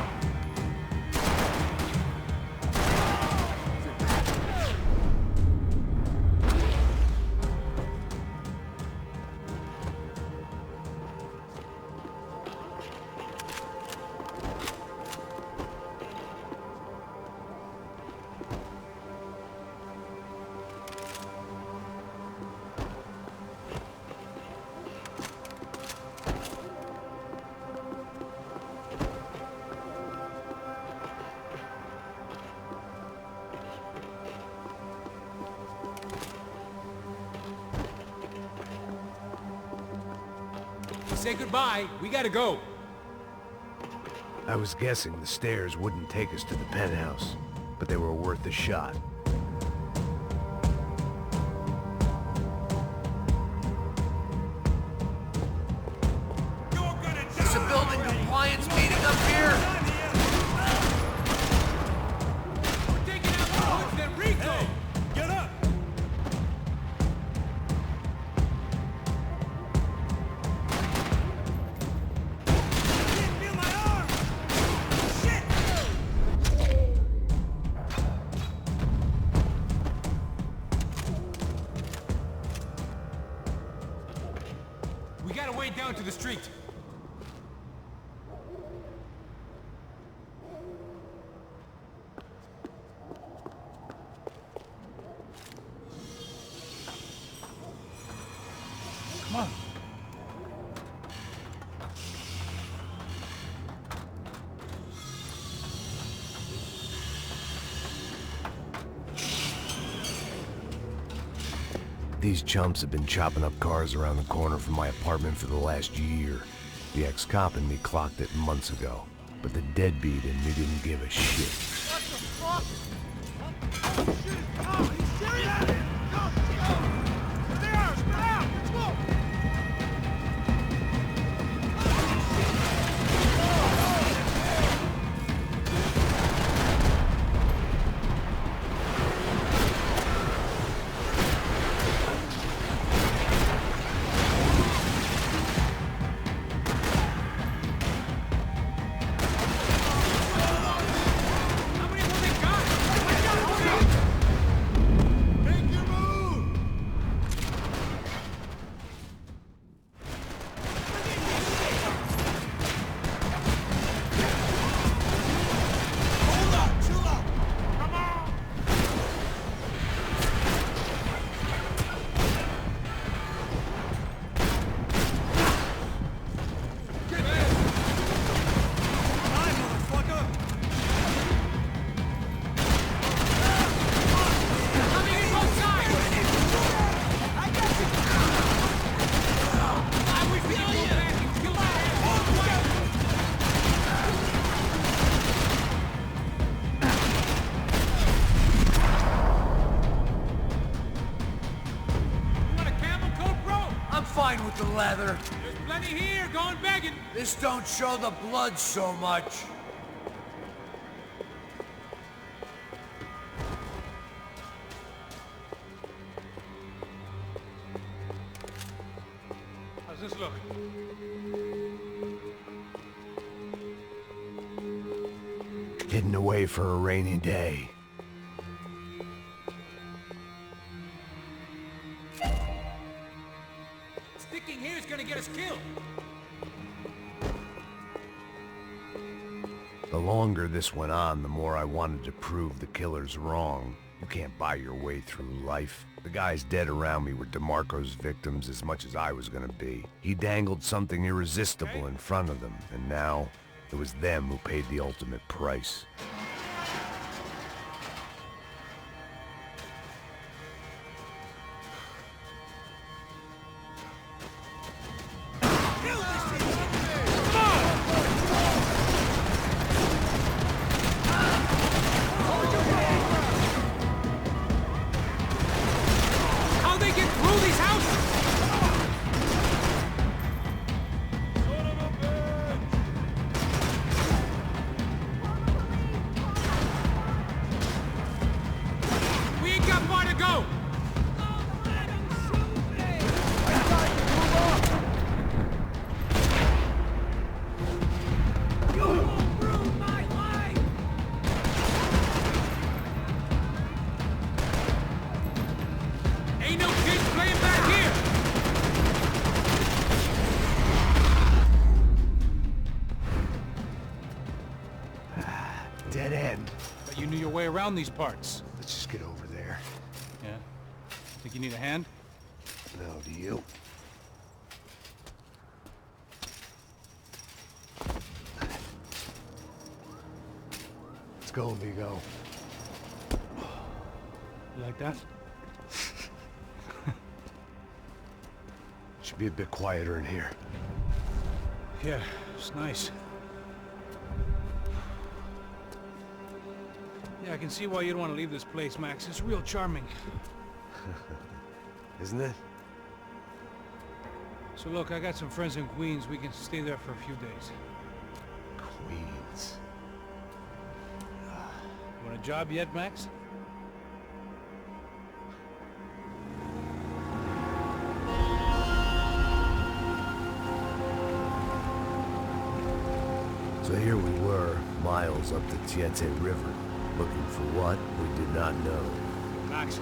Say goodbye. We gotta go. I was guessing the stairs wouldn't take us to the penthouse, but they were worth a shot. Is a building compliance meeting up here? We're taking out the woods, then Rico! Get up! way down to the street. Come on. These chumps have been chopping up cars around the corner from my apartment for the last year. The ex-cop in me clocked it months ago, but the deadbeat in me didn't give a shit. What the fuck? Oh, shit! Oh, are you serious? Go! There! Spread out! Let's go! Fine with the leather. There's plenty here, going begging. This don't show the blood so much. How's this look? Hidden away for a rainy day. Sticking here is gonna get us killed. The longer this went on, the more I wanted to prove the killers wrong. You can't buy your way through life. The guys dead around me were DeMarco's victims as much as I was gonna be. He dangled something irresistible in front of them, and now it was them who paid the ultimate price. Dead end. But you knew your way around these parts. Let's just get over there. Yeah? Think you need a hand? No, do you? Let's go, amigo. You like that? Should be a bit quieter in here. Yeah, it's nice. Yeah, I can see why you'd want to leave this place, Max. It's real charming. Isn't it? So look, I got some friends in Queens. We can stay there for a few days. Queens. You want a job yet, Max? So here we were, miles up the Tietze River, looking for what we did not know. Max.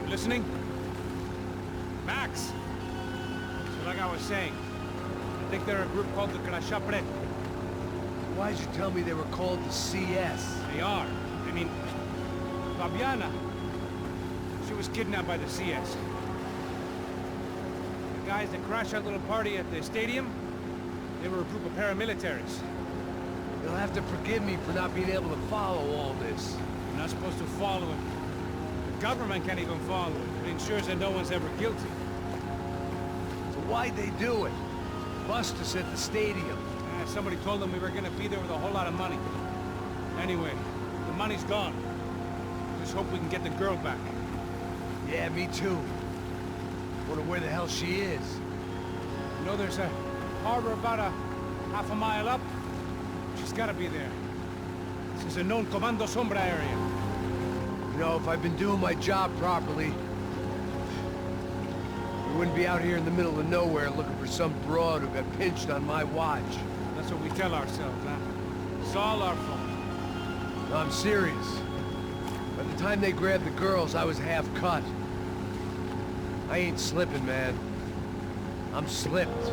You listening? Max! Shall like I was saying, I think they're a group called the Crachá Preto. Why'd you tell me they were called the CS? They are. I mean, Fabiana, she was kidnapped by the CS. The guys that crashed that little party at the stadium, they were a group of paramilitaries. You'll have to forgive me for not being able to follow all this. You're not supposed to follow it. The government can't even follow it. It ensures that no one's ever guilty. So why'd they do it? Bust us at the stadium. Somebody told them we were gonna be there with a whole lot of money. Anyway, the money's gone. Just hope we can get the girl back. Yeah, me too. Wonder where the hell she is. You know, there's a harbor about a half a mile up. She's gotta be there. This is a known Comando Sombra area. You know, if I've been doing my job properly, we wouldn't be out here in the middle of nowhere looking for some broad who got pinched on my watch. That's what we tell ourselves, huh? It's all our fault. No, I'm serious. By the time they grabbed the girls, I was half cut. I ain't slipping, man. I'm slipped.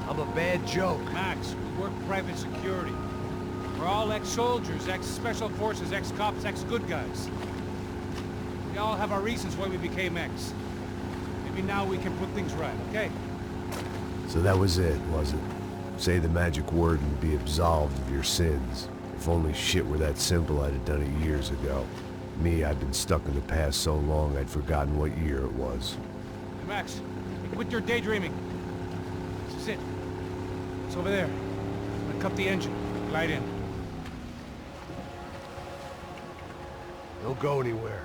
I'm a bad joke. Max, we work private security. We're all ex-soldiers, ex-special forces, ex-cops, ex-good guys. We all have our reasons why we became ex. Maybe now we can put things right, okay? So that was it, was it? Say the magic word and be absolved of your sins. If only shit were that simple, I'd have done it years ago. Me, I've been stuck in the past so long I'd forgotten what year it was. Hey, Max, quit your daydreaming. This is it. It's over there. I'm gonna cut the engine. Glide in. Don't go anywhere.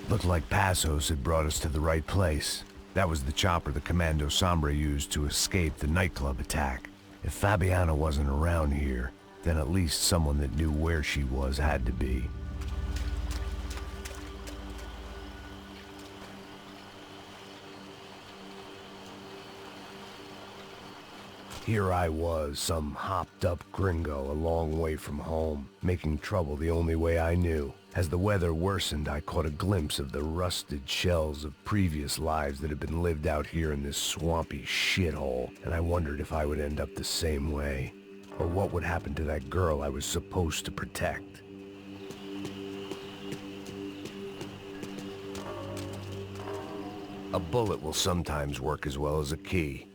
Looked like Passos had brought us to the right place. That was the chopper the Comando Sombra used to escape the nightclub attack. If Fabiana wasn't around here, then at least someone that knew where she was had to be. Here I was, some hopped-up gringo a long way from home, making trouble the only way I knew. As the weather worsened, I caught a glimpse of the rusted shells of previous lives that had been lived out here in this swampy shithole, and I wondered if I would end up the same way, or what would happen to that girl I was supposed to protect. A bullet will sometimes work as well as a key.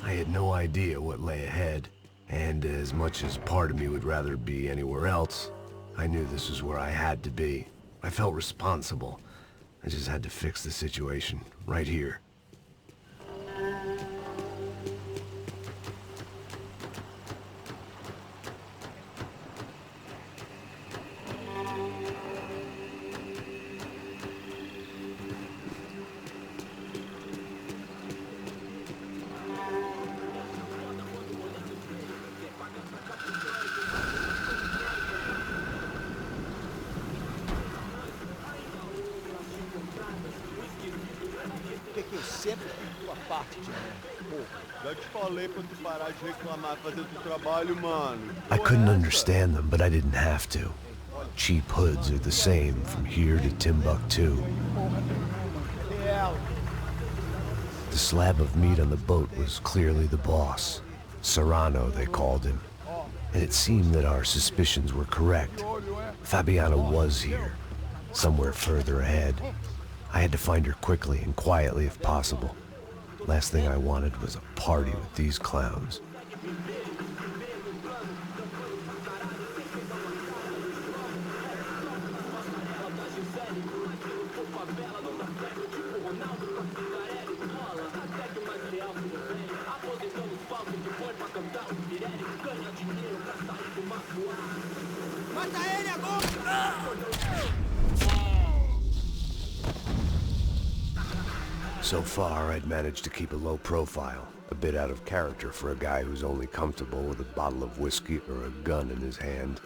I had no idea what lay ahead, and as much as part of me would rather be anywhere else, I knew this was where I had to be. I felt responsible. I just had to fix the situation, right here. Eu sempre fiz tua parte, John. Já te falei pra tu parar de reclamar, fazer teu trabalho, mano. I couldn't understand them, but I didn't have to. Cheap hoods are the same from here to Timbuktu. The slab of meat on the boat was clearly the boss. Serrano, they called him. and it seemed that our suspicions were correct. Fabiana was here, somewhere further ahead. I had to find her quickly and quietly if possible. Last thing I wanted was a party with these clowns. So far, I'd managed to keep a low profile, a bit out of character for a guy who's only comfortable with a bottle of whiskey or a gun in his hand.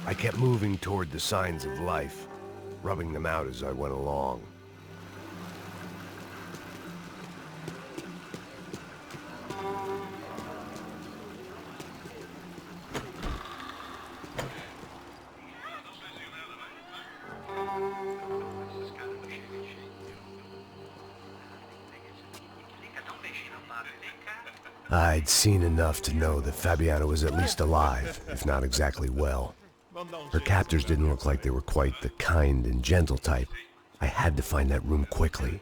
I kept moving toward the signs of life, rubbing them out as I went along. I'd seen enough to know that Fabiana was at least alive, if not exactly well. Her captors didn't look like they were quite the kind and gentle type. I had to find that room quickly.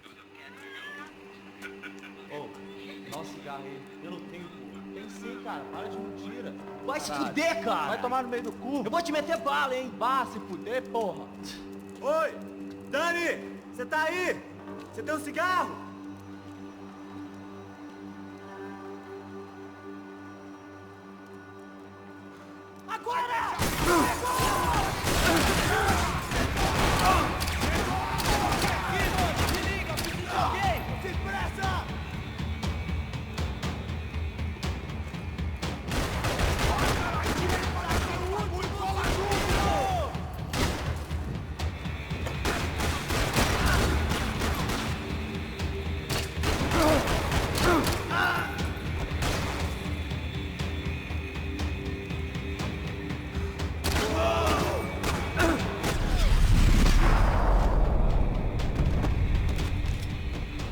Vai se fuder, cara! Vai tomar no meio do cu! Eu vou te meter bala, hein? Vá se fuder, porra! Oi! Dani! Você tá aí? Você tem um cigarro?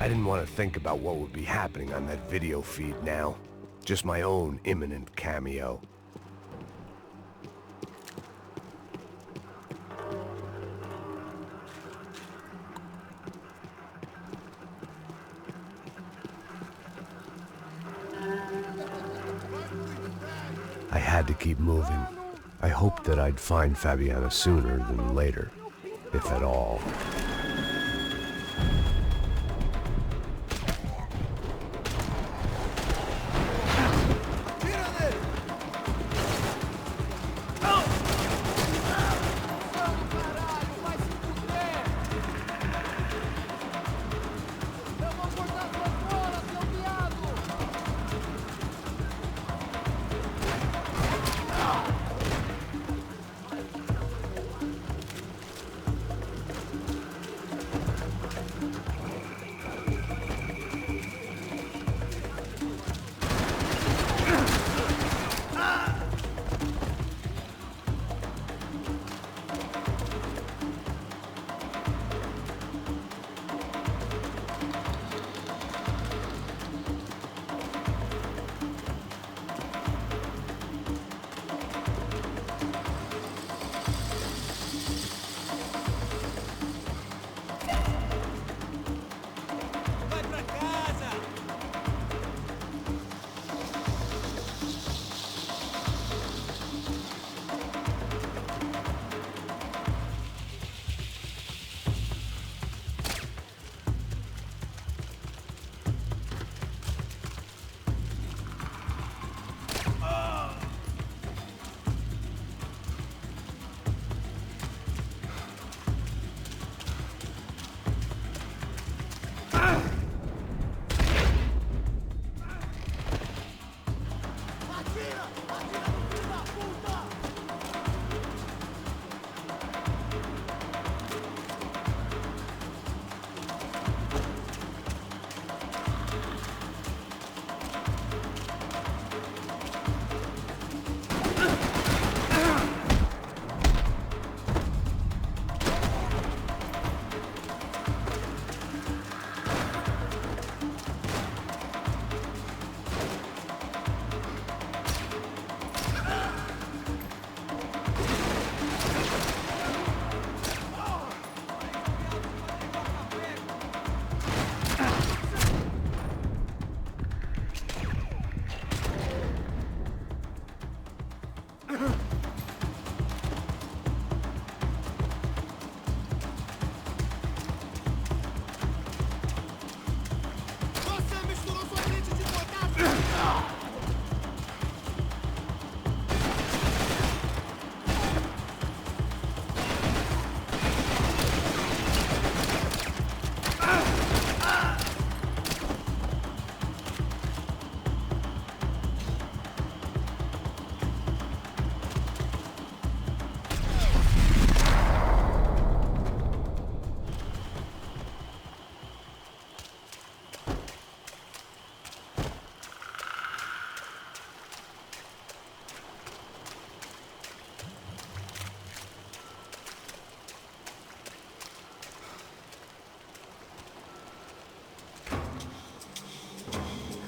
I didn't want to think about what would be happening on that video feed now. Just my own imminent cameo. I had to keep moving. I hoped that I'd find Fabiana sooner than later, if at all.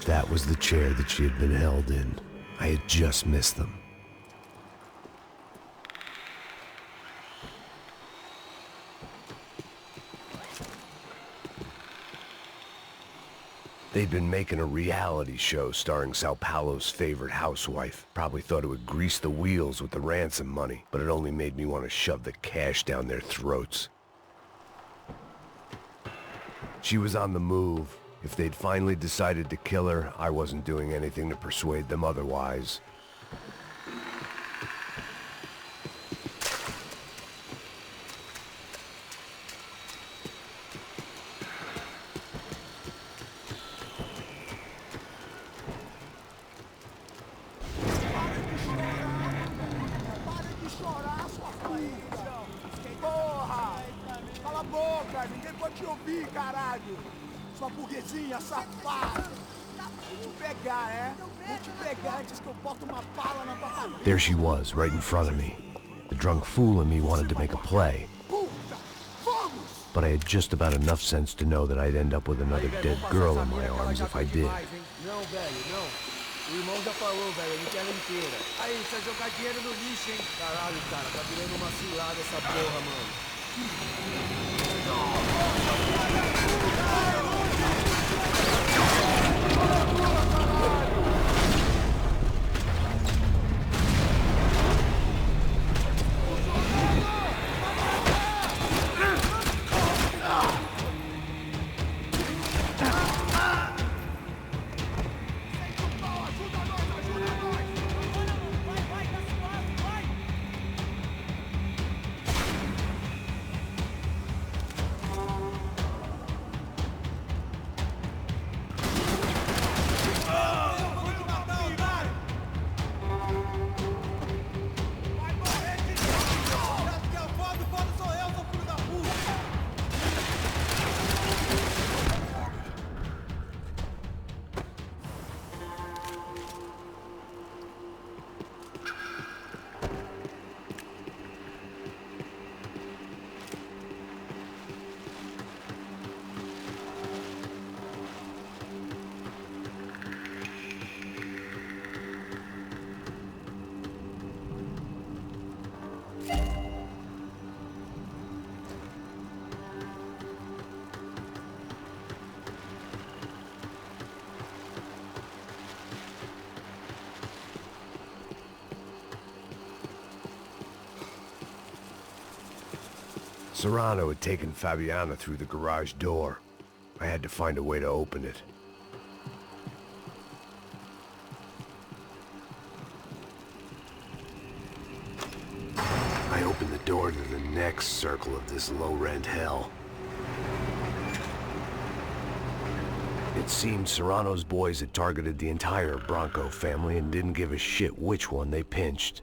that was the chair that she had been held in. I had just missed them. They'd been making a reality show starring Sao Paulo's favorite housewife. Probably thought it would grease the wheels with the ransom money, but it only made me want to shove the cash down their throats. She was on the move. If they'd finally decided to kill her, I wasn't doing anything to persuade them otherwise. There she was, right in front of me. The drunk fool in me wanted to make a play. But I had just about enough sense to know that I'd end up with another dead girl in my arms if I did. Não, velho, não. O irmão já falou, velho, ele quer ela inteira. Aí, você vai jogar dinheiro no lixo, hein? Caralho, cara, tá virando uma cilada essa porra, mano. Serrano had taken Fabiana through the garage door. I had to find a way to open it. I opened the door to the next circle of this low-rent hell. It seemed Serrano's boys had targeted the entire Bronco family and didn't give a shit which one they pinched.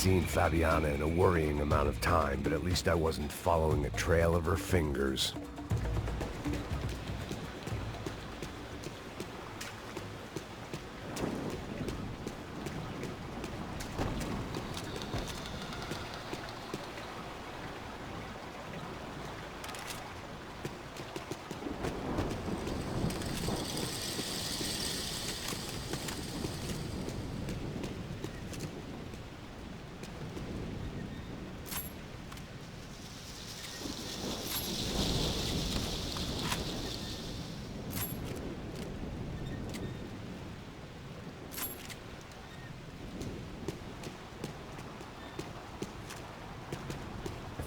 seen Fabiana in a worrying amount of time, but at least I wasn't following a trail of her fingers.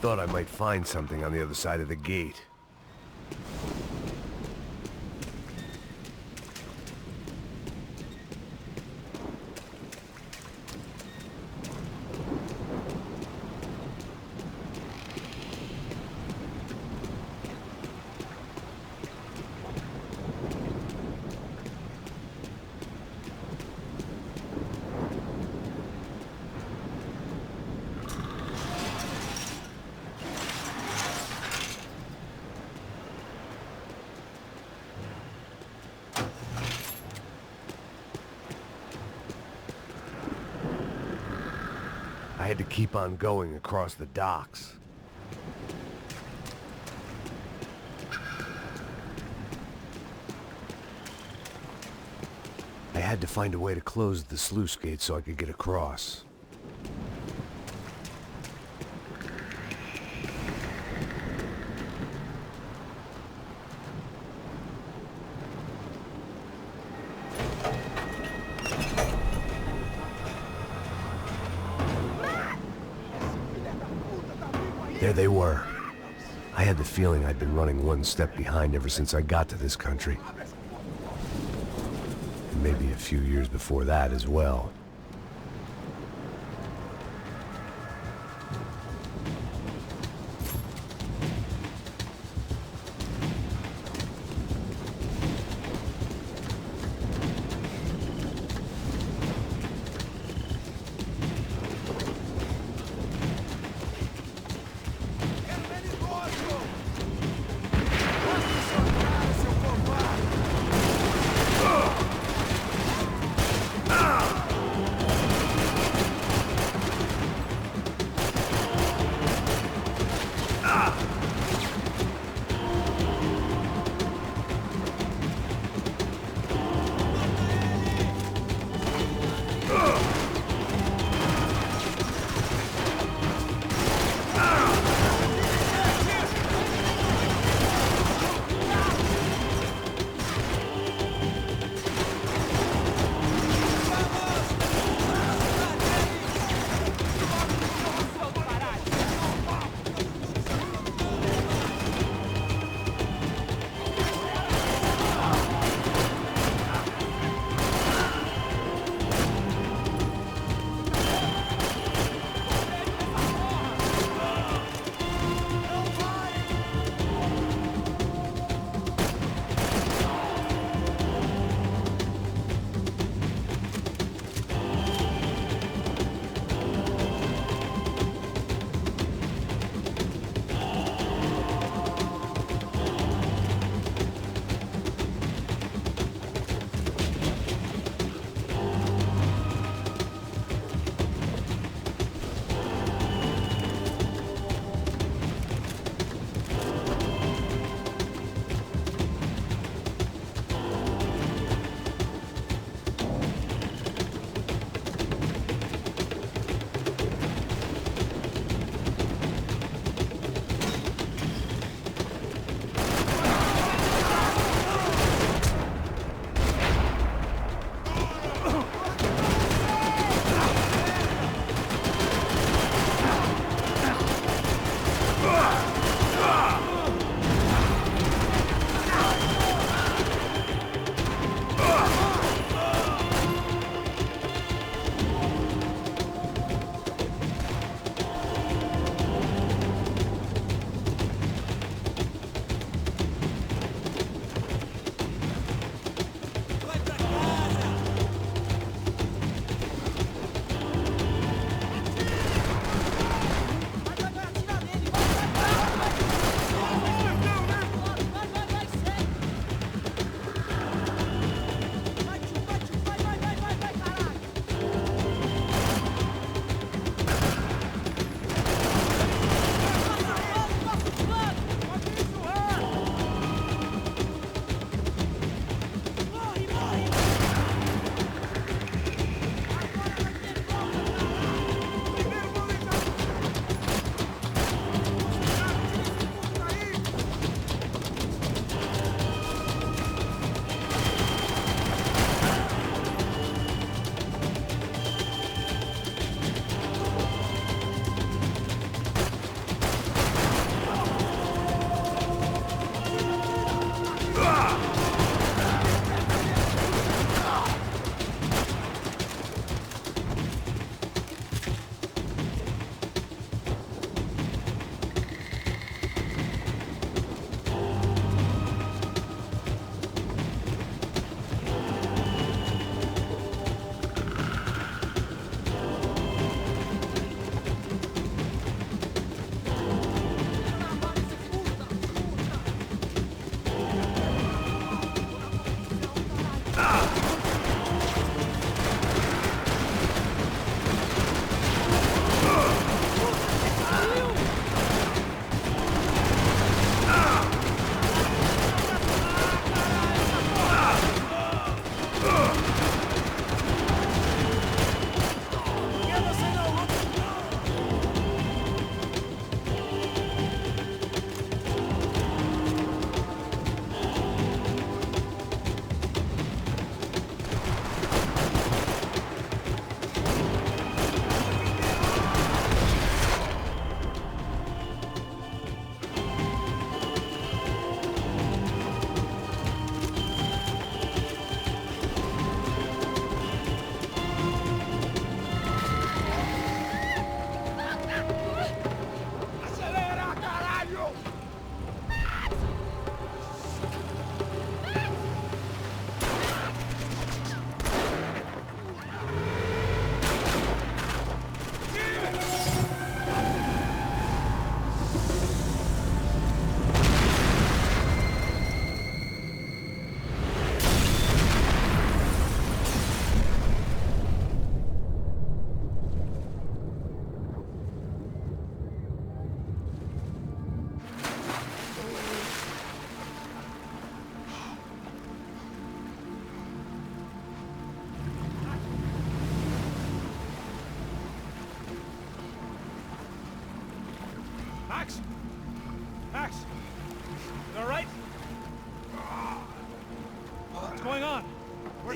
Thought I might find something on the other side of the gate. I had to keep on going across the docks. I had to find a way to close the sluice gate so I could get across. There they were. I had the feeling I'd been running one step behind ever since I got to this country. And maybe a few years before that as well.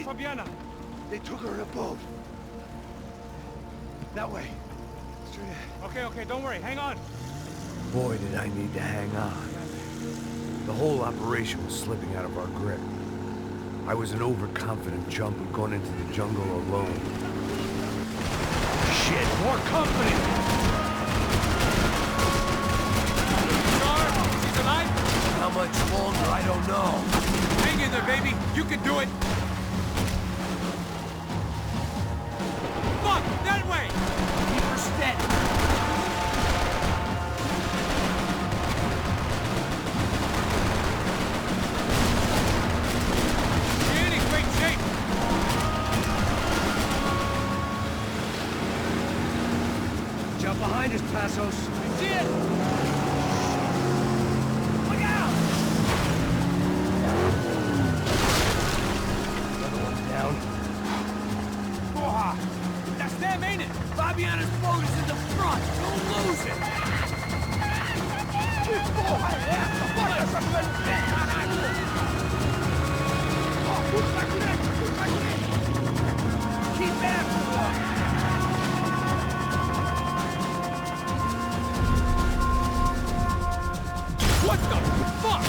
Where's Fabiana? They took her in a boat. That way. Straight ahead. Okay, don't worry. Hang on. Boy, did I need to hang on. The whole operation was slipping out of our grip. I was an overconfident chump who'd gone into the jungle alone. Shit, more company! She's alive? How much longer, I don't know. Hang in there, baby. You can do it. Fuck, that way! Keep her steady. She's in great shape. Jump behind us, Passos. I see it. Look out! Another one's down. Porra! That's them, ain't it? Fabiana's boat is in the front. Don't lose it. Keep after them. What the fuck?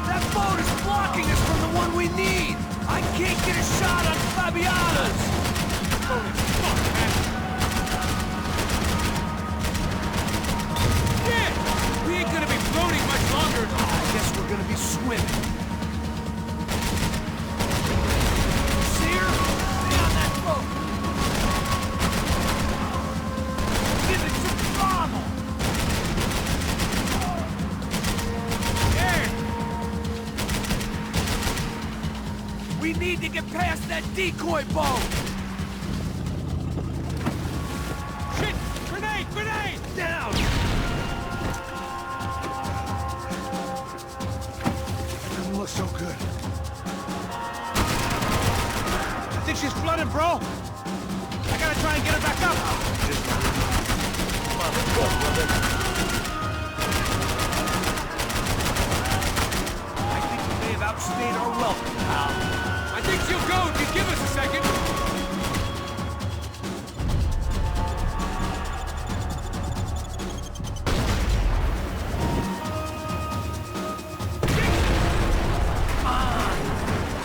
That boat is blocking us from the one we need. I can't get a shot on Fabiana's. Holy fuck, man. Yeah! We ain't gonna be floating much longer. I guess we're gonna be swimming. See her? Stay on that boat. Give it some throttle. We need to get past that decoy boat! Shit! Grenade! Grenade! Down! Doesn't look so good. I think she's flooded, bro! I gotta try and get her back up! Come on, let's go, brother. I think we may have outstayed our welcome, pal. I think she'll go if you give us a second.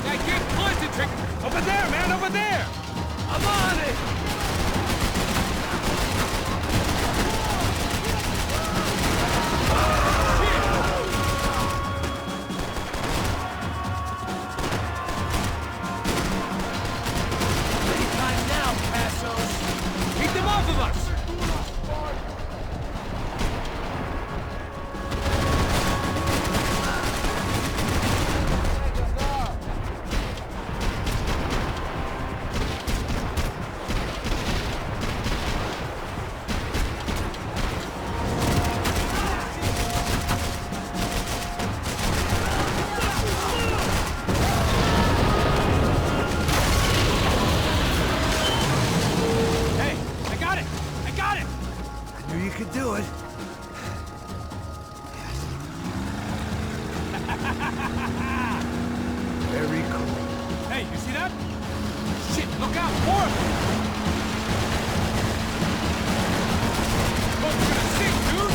I can't concentrate. Over there, man, over there. I'm on it. Keep them off of us! You could do it. Very cool. Hey, you see that? Shit, look out! More of them! Boat's gonna sink, dude!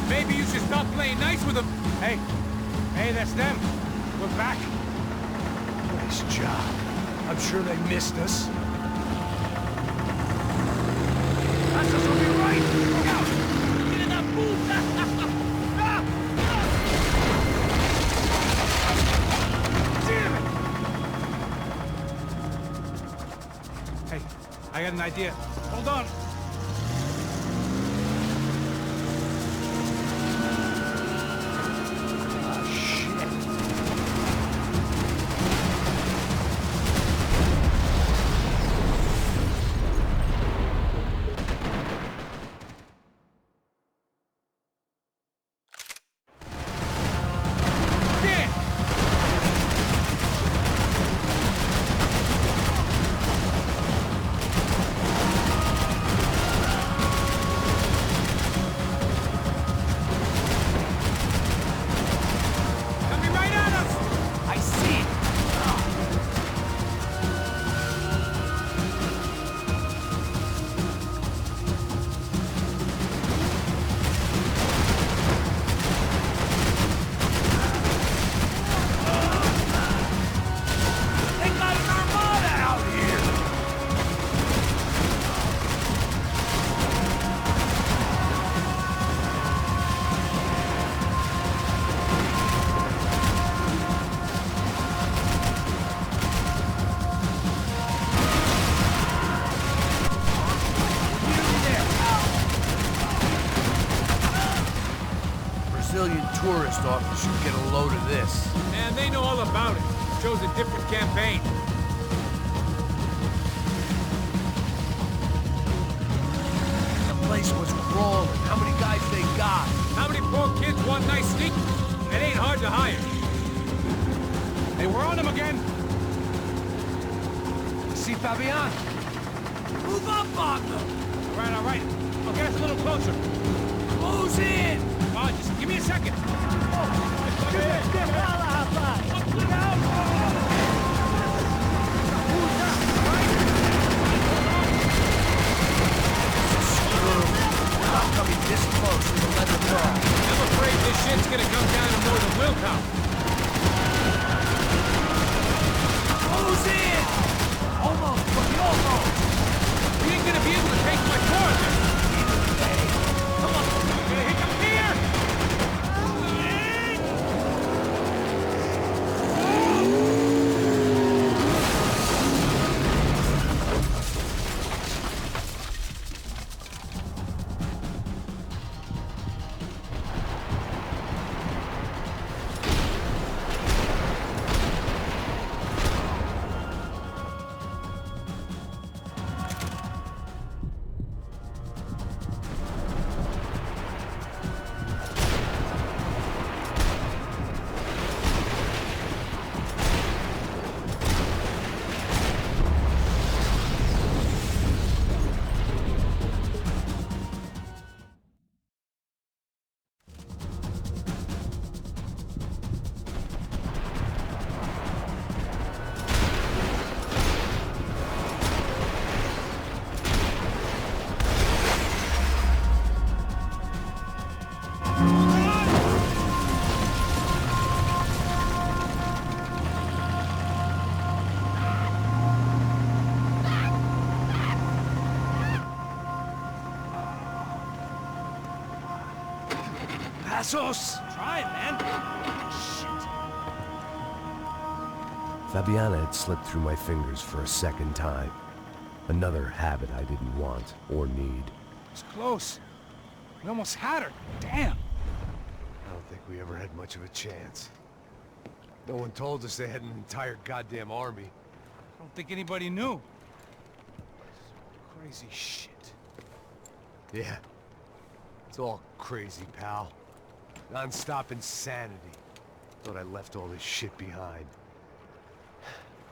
Maybe you should stop playing nice with them. Hey, that's them. We're back. Nice job. I'm sure they missed us. That's us will be right. Look out! Get in that boot! Damn it! Hey, I got an idea. Hold on. post office should get a load of this. Man, they know all about it. Chose a different campaign. The place was crawling. How many guys they got? How many poor kids want nice sneak? It ain't hard to hire. Hey, we're on him again. See Fabian? Move up, Wagner! All right. I'll get us a little closer. Close in! Oh, just give me a second. Not coming this close to the leather car. I'm afraid this shit's gonna come down to more than willpower. Close in! Almost, buddy, almost! We ain't gonna be able to take much more of this. Come on, we're gonna hit them here! Passos! Try it, man. Fabiana had slipped through my fingers for a second time. Another habit I didn't want or need. It's close. We almost had her. Damn. I don't think we ever had much of a chance. No one told us they had an entire goddamn army. I don't think anybody knew. Crazy shit. Yeah. It's all crazy, pal. Non-stop insanity. Thought I left all this shit behind.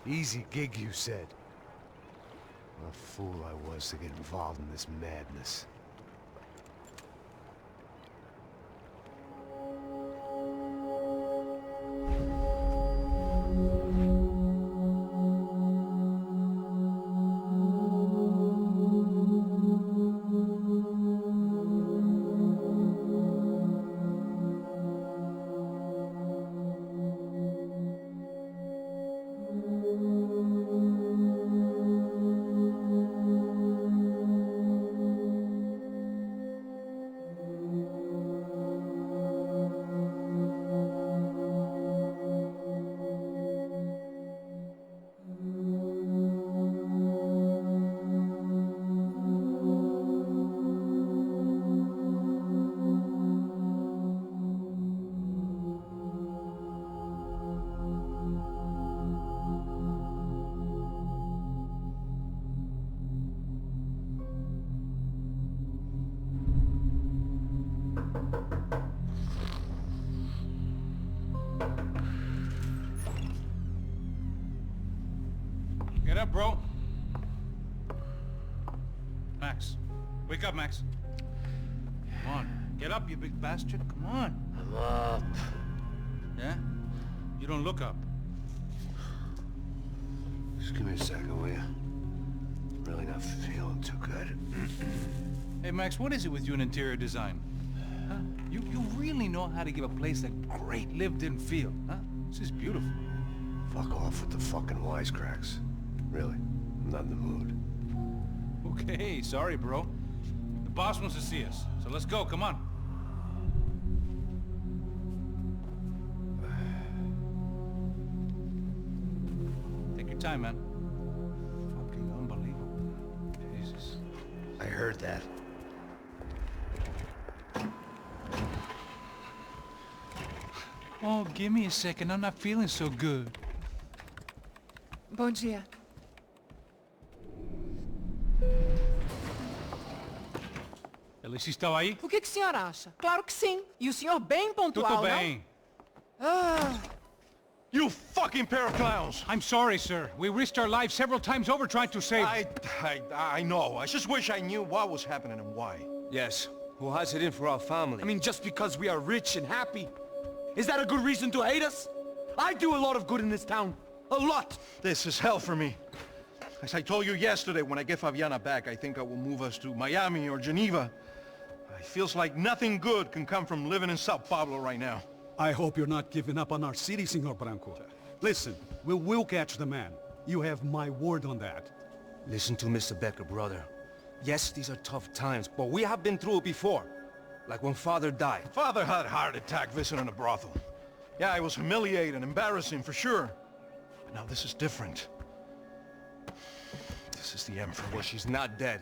Easy gig, you said. What a fool I was to get involved in this madness. Get up, bro. Max. Wake up, Max. Come on. Get up, you big bastard. Come on. I'm up. Yeah? You don't look up. Just give me a second, will you? Really not feeling too good. Hey, Max, what is it with you in interior design? Huh? You really know how to give a place a great lived-in feel, huh? This is beautiful. Fuck off with the fucking wisecracks. Really, I'm not in the mood. Okay, sorry, bro. The boss wants to see us, so let's go, come on. Take your time, man. Fucking unbelievable. Jesus. I heard that. Oh, give me a second. I'm not feeling so good. Bom dia. Alice estava aí? O que o senhor acha? Claro que sim. E o senhor bem pontual, Tudo bem. não? Ah. You fucking pair of clowns! I'm sorry, sir. We risked our lives several times over trying to save... I know. I just wish I knew what was happening and why. Yes. Who has it in for our family? I mean, just because we are rich and happy? Is that a good reason to hate us? I do a lot of good in this town. A lot! This is hell for me. As I told you yesterday, when I get Fabiana back, I think I will move us to Miami or Geneva. It feels like nothing good can come from living in Sao Paulo right now. I hope you're not giving up on our city, Senor Branco. Listen, we will catch the man. You have my word on that. Listen to Mr. Becker, brother. Yes, these are tough times, but we have been through it before. Like when Father died. Father had a heart attack visiting a brothel. Yeah, it was humiliating, embarrassing, for sure. But now this is different. This is the end for me. Well, she's not dead.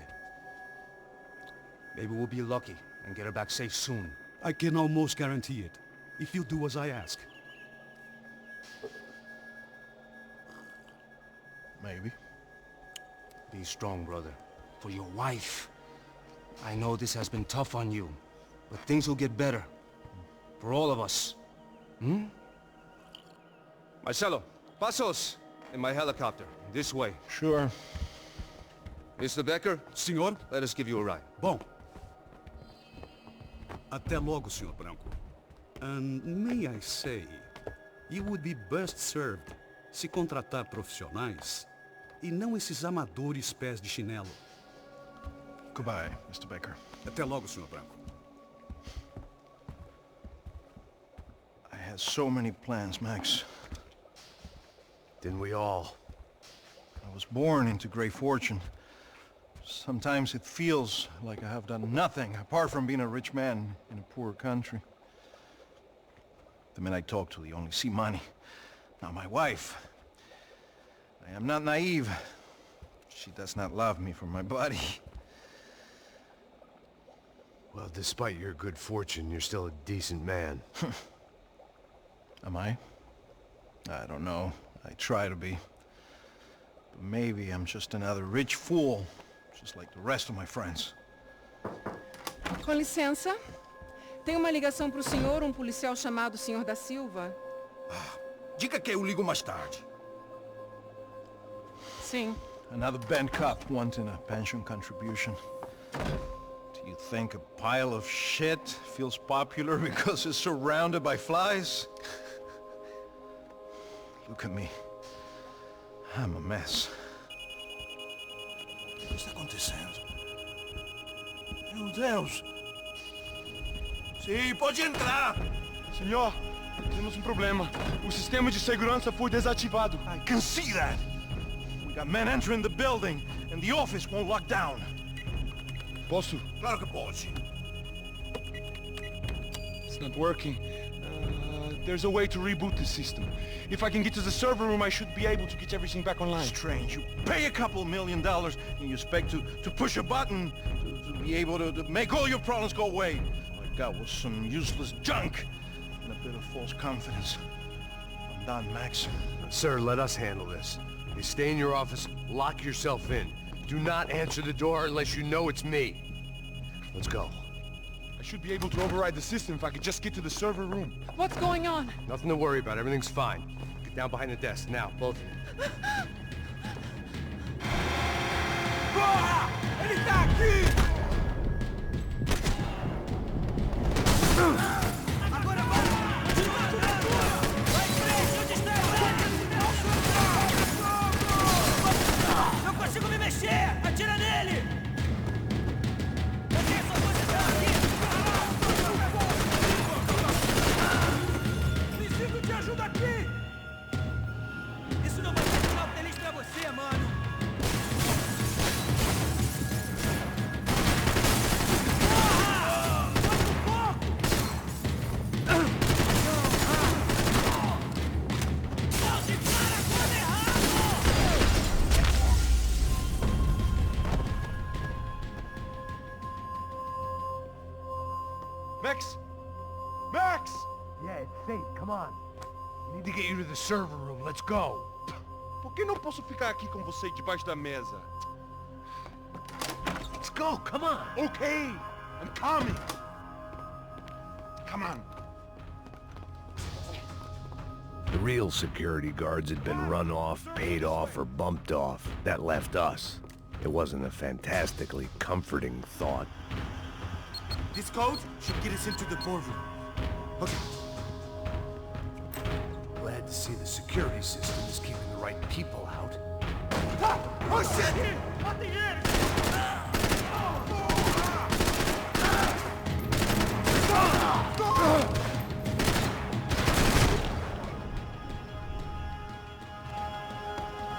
Maybe we'll be lucky and get her back safe soon. I can almost guarantee it, if you do as I ask. Maybe. Be strong, brother. For your wife. I know this has been tough on you, but things will get better. For all of us. Hmm? Marcelo, pasos in my helicopter. This way. Sure. Mr. Becker? Senhor? Let us give you a ride. Bom. Até logo, Senhor Branco. And may I say, you would be best served se contratar profissionais e não esses amadores pés de chinelo. Goodbye, Mr. Becker. Até logo, Senhor Branco. I had so many plans, Max. Didn't we all? I was born into great fortune. Sometimes it feels like I have done nothing apart from being a rich man in a poor country. The men I talk to, they only see money. Now my wife, I am not naive. She does not love me for my body. Well, despite your good fortune, you're still a decent man. Am I? I don't know. I try to be. But maybe I'm just another rich fool, just like the rest of my friends. Com licença. Tem uma ligação para o senhor, um policial chamado Senhor da Silva. Diga que eu ligo mais tarde. Sim. Another band cop wanting a pension contribution. Do you think a pile of shit feels popular because it's surrounded by flies? Look at me. I'm a mess. O que está acontecendo? Meu Deus! Sim, pode entrar! Senhor, temos um problema. O sistema de segurança foi desativado. I can see that! We got men entering the building, and the office won't lock down. Posso? Claro que pode. It's not working. There's a way to reboot the system. If I can get to the server room, I should be able to get everything back online. Strange. You pay a couple $1 million, and you expect to push a button to be able to make all your problems go away. All I got was some useless junk and a bit of false confidence. I'm done, Max. Sir, let us handle this. You stay in your office, lock yourself in. Do not answer the door unless you know it's me. Let's go. I should be able to override the system if I could just get to the server room. What's going on? Nothing to worry about. Everything's fine. Get down behind the desk. Now, both of you. Corra! Ele está aqui! Agora vai! Continua atirando! Vai em frente! Onde está ele? Não consigo me mexer! Atira nele! Cadê essa posição aqui? Preciso de ajuda aqui! Isso não vai ser final feliz pra você, mano! on. We need to get you to the server room. Let's go. Por que não posso ficar aqui com você debaixo da mesa? Let's go, come on. Okay, I'm coming. Come on. The real security guards had been run off, paid off, or bumped off. That left us. It wasn't a fantastically comforting thought. This code should get us into the boardroom. Okay. Glad to see the security system is keeping the right people out. Oh shit! What the heck?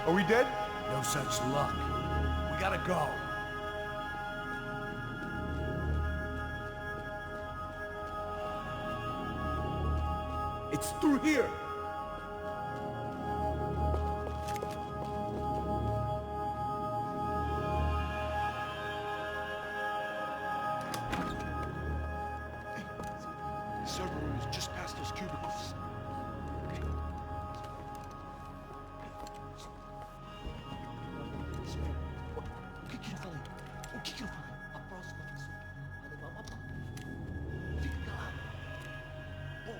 Are we dead? No such luck. We gotta go. It's through here. The server room is just past those cubicles. O que eu falei? O que eu falei? A próxima pessoa vai levar uma bala. Fica calado. Bom.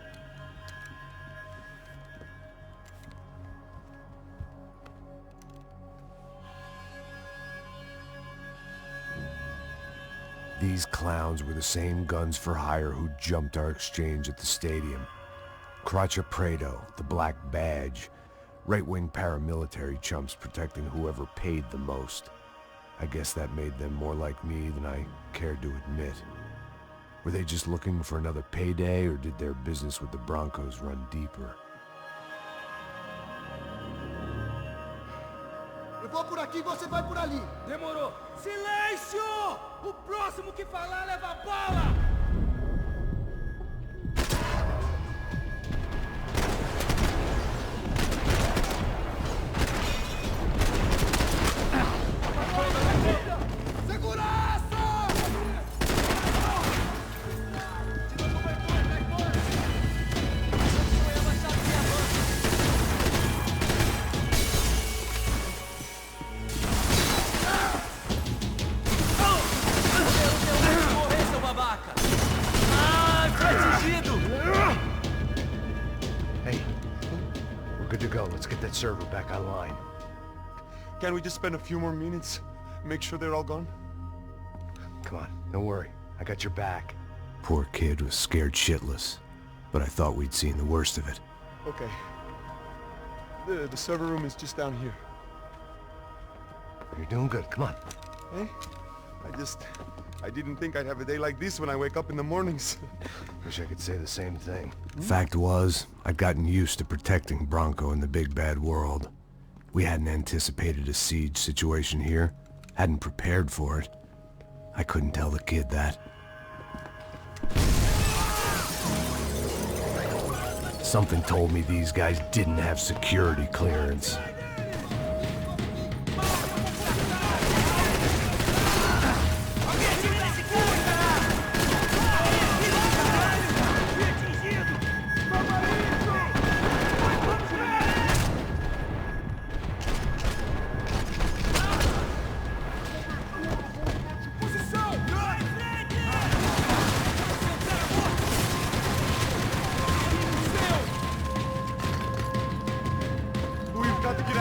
These clowns were the same guns for hire who jumped our exchange at the stadium. Craccia Prado, the Black Badge. Right-wing paramilitary chumps protecting whoever paid the most. I guess that made them more like me than I cared to admit. Were they just looking for another payday, or did their business with the Broncos run deeper? Eu vou por aqui, você vai por ali. Demorou. Silêncio! O próximo que falar leva bala! Server back online. Can't we just spend a few more minutes? Make sure they're all gone? Come on, don't worry. I got your back. Poor kid was scared shitless, but I thought we'd seen the worst of it. Okay. The server room is just down here. You're doing good, come on. Hey? I didn't think I'd have a day like this when I wake up in the mornings. Wish I could say the same thing. Fact was, I'd gotten used to protecting Bronco in the big bad world. We hadn't anticipated a siege situation here, hadn't prepared for it. I couldn't tell the kid that. Something told me these guys didn't have security clearance. Got to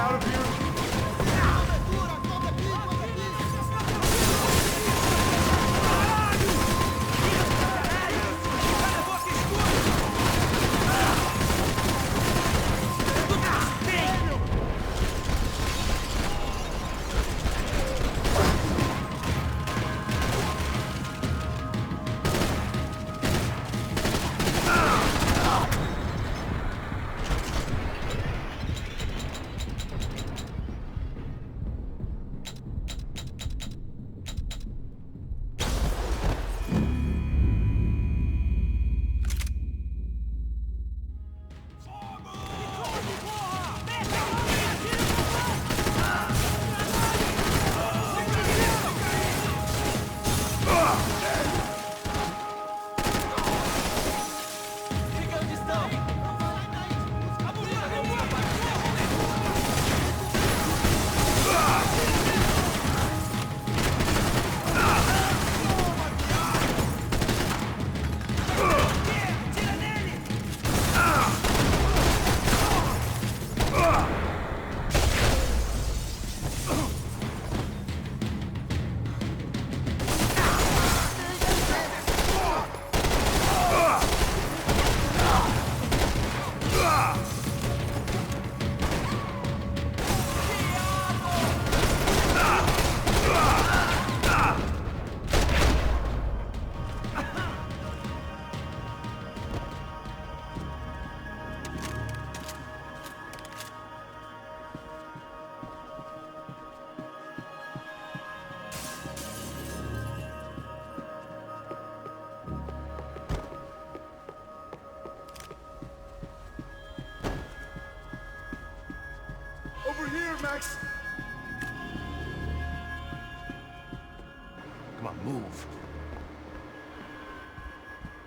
Come on, move.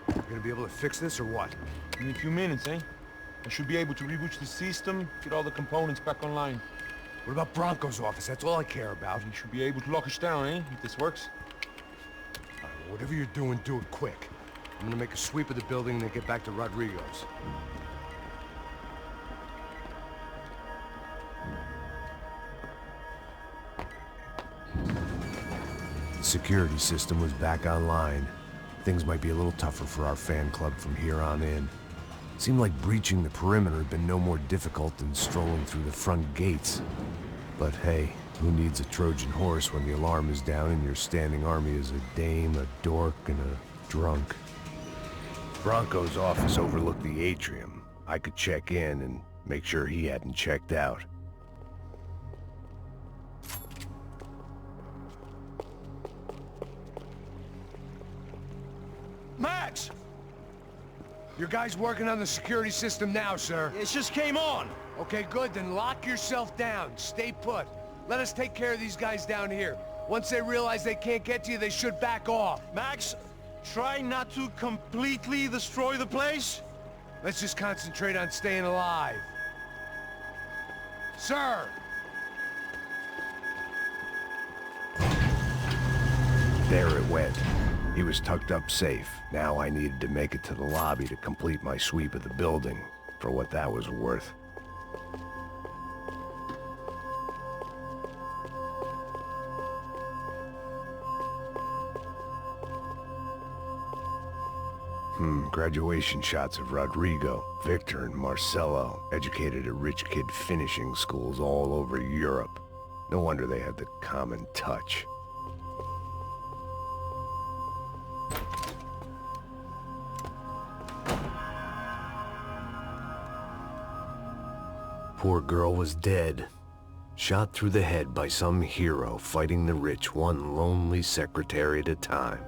You gonna be able to fix this or what? In a few minutes, eh? I should be able to reboot the system, get all the components back online. What about Bronco's office? That's all I care about. You should be able to lock us down, eh? If this works. All right, well, whatever you're doing, do it quick. I'm gonna make a sweep of the building and then get back to Rodrigo's. The security system was back online. Things might be a little tougher for our fan club from here on in. Seemed like breaching the perimeter had been no more difficult than strolling through the front gates. But hey, who needs a Trojan horse when the alarm is down and your standing army is a dame, a dork, and a drunk? Bronco's office overlooked the atrium. I could check in and make sure he hadn't checked out. Max! Your guy's working on the security system now, sir. It just came on. Okay, good. Then lock yourself down. Stay put. Let us take care of these guys down here. Once they realize they can't get to you, they should back off. Max, try not to completely destroy the place. Let's just concentrate on staying alive. Sir! There it went. He was tucked up safe. Now I needed to make it to the lobby to complete my sweep of the building, for what that was worth. Graduation shots of Rodrigo, Victor, and Marcelo, educated at rich kid finishing schools all over Europe. No wonder they had the common touch. Poor girl was dead. Shot through the head by some hero fighting the rich one lonely secretary at a time.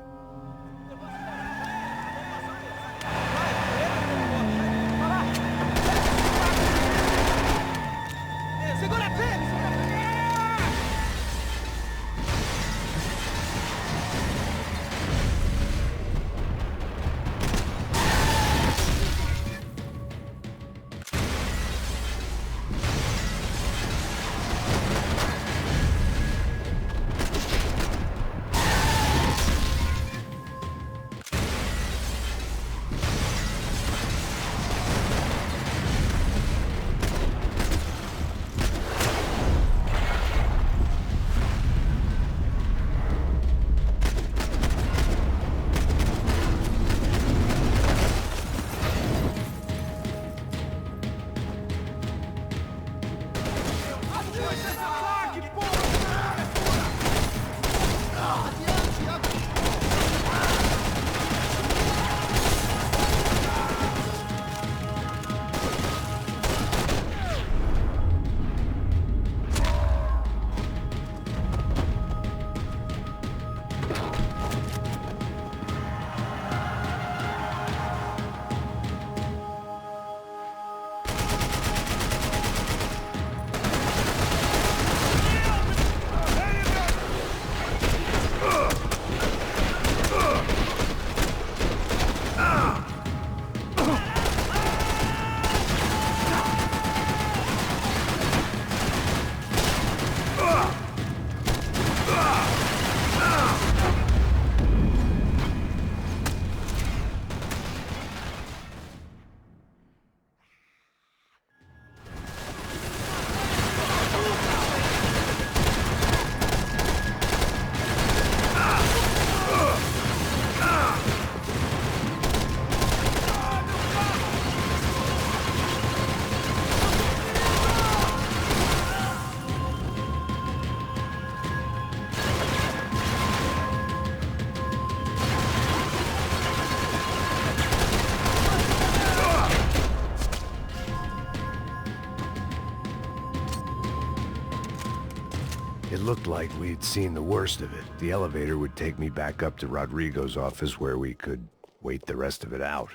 It looked like we'd seen the worst of it. The elevator would take me back up to Rodrigo's office where we could wait the rest of it out.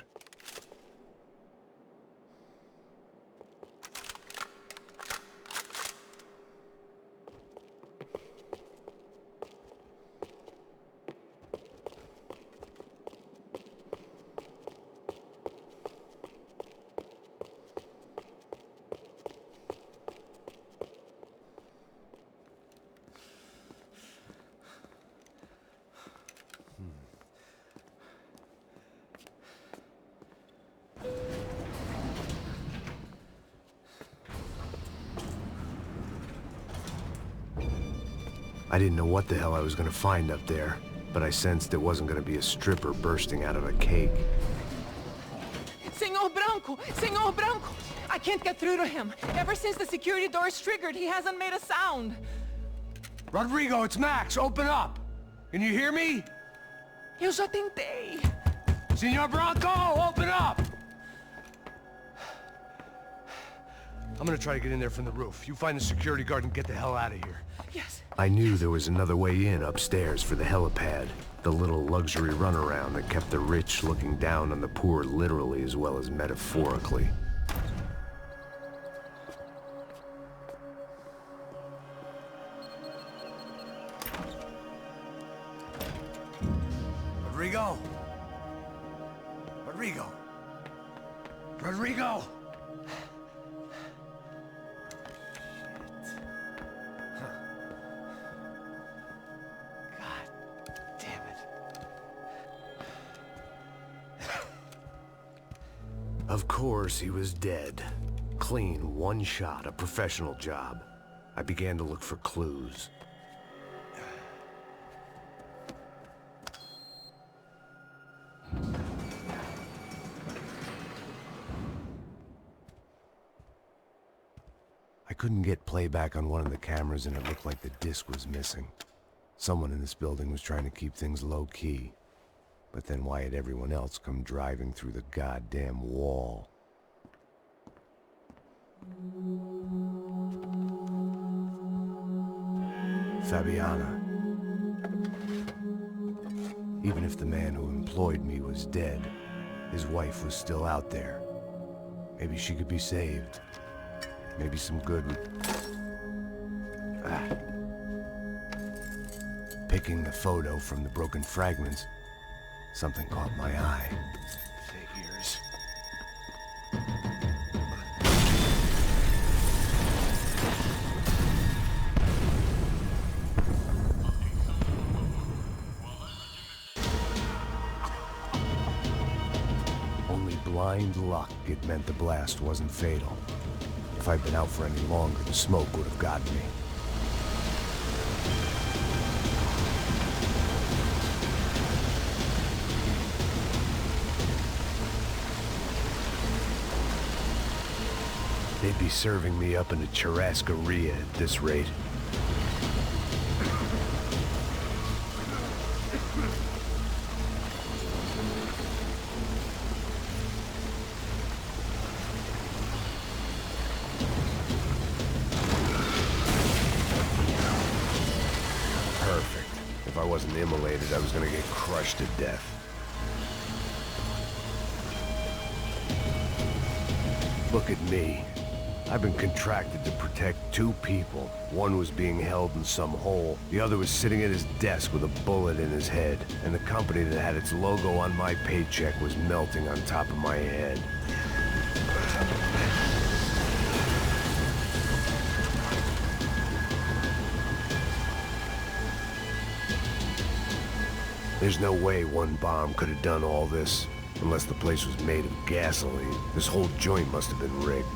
I didn't know what the hell I was gonna find up there, but I sensed it wasn't gonna be a stripper bursting out of a cake. Senor Branco! Senor Branco! I can't get through to him. Ever since the security door is triggered, he hasn't made a sound. Rodrigo, it's Max! Open up! Can you hear me? Eu já tentei. Senor Branco, open up! I'm gonna try to get in there from the roof. You find the security guard and get the hell out of here. Yes. I knew there was another way in upstairs for the helipad. The little luxury runaround that kept the rich looking down on the poor literally as well as metaphorically. Rodrigo! Rodrigo! Rodrigo! Of course, he was dead. Clean, one shot, a professional job. I began to look for clues. I couldn't get playback on one of the cameras and it looked like the disc was missing. Someone in this building was trying to keep things low-key. But then why had everyone else come driving through the goddamn wall? Fabiana. Even if the man who employed me was dead, his wife was still out there. Maybe she could be saved. Maybe some good would... Picking the photo from the broken fragments, something caught my eye. Figures. Only blind luck it meant the blast wasn't fatal. If I'd been out for any longer, the smoke would have gotten me. They'd be serving me up in a churrascaria at this rate. Perfect. If I wasn't immolated, I was gonna get crushed to death. Look at me. I've been contracted to protect two people. One was being held in some hole. The other was sitting at his desk with a bullet in his head. And the company that had its logo on my paycheck was melting on top of my head. There's no way one bomb could have done all this. Unless the place was made of gasoline. This whole joint must have been rigged.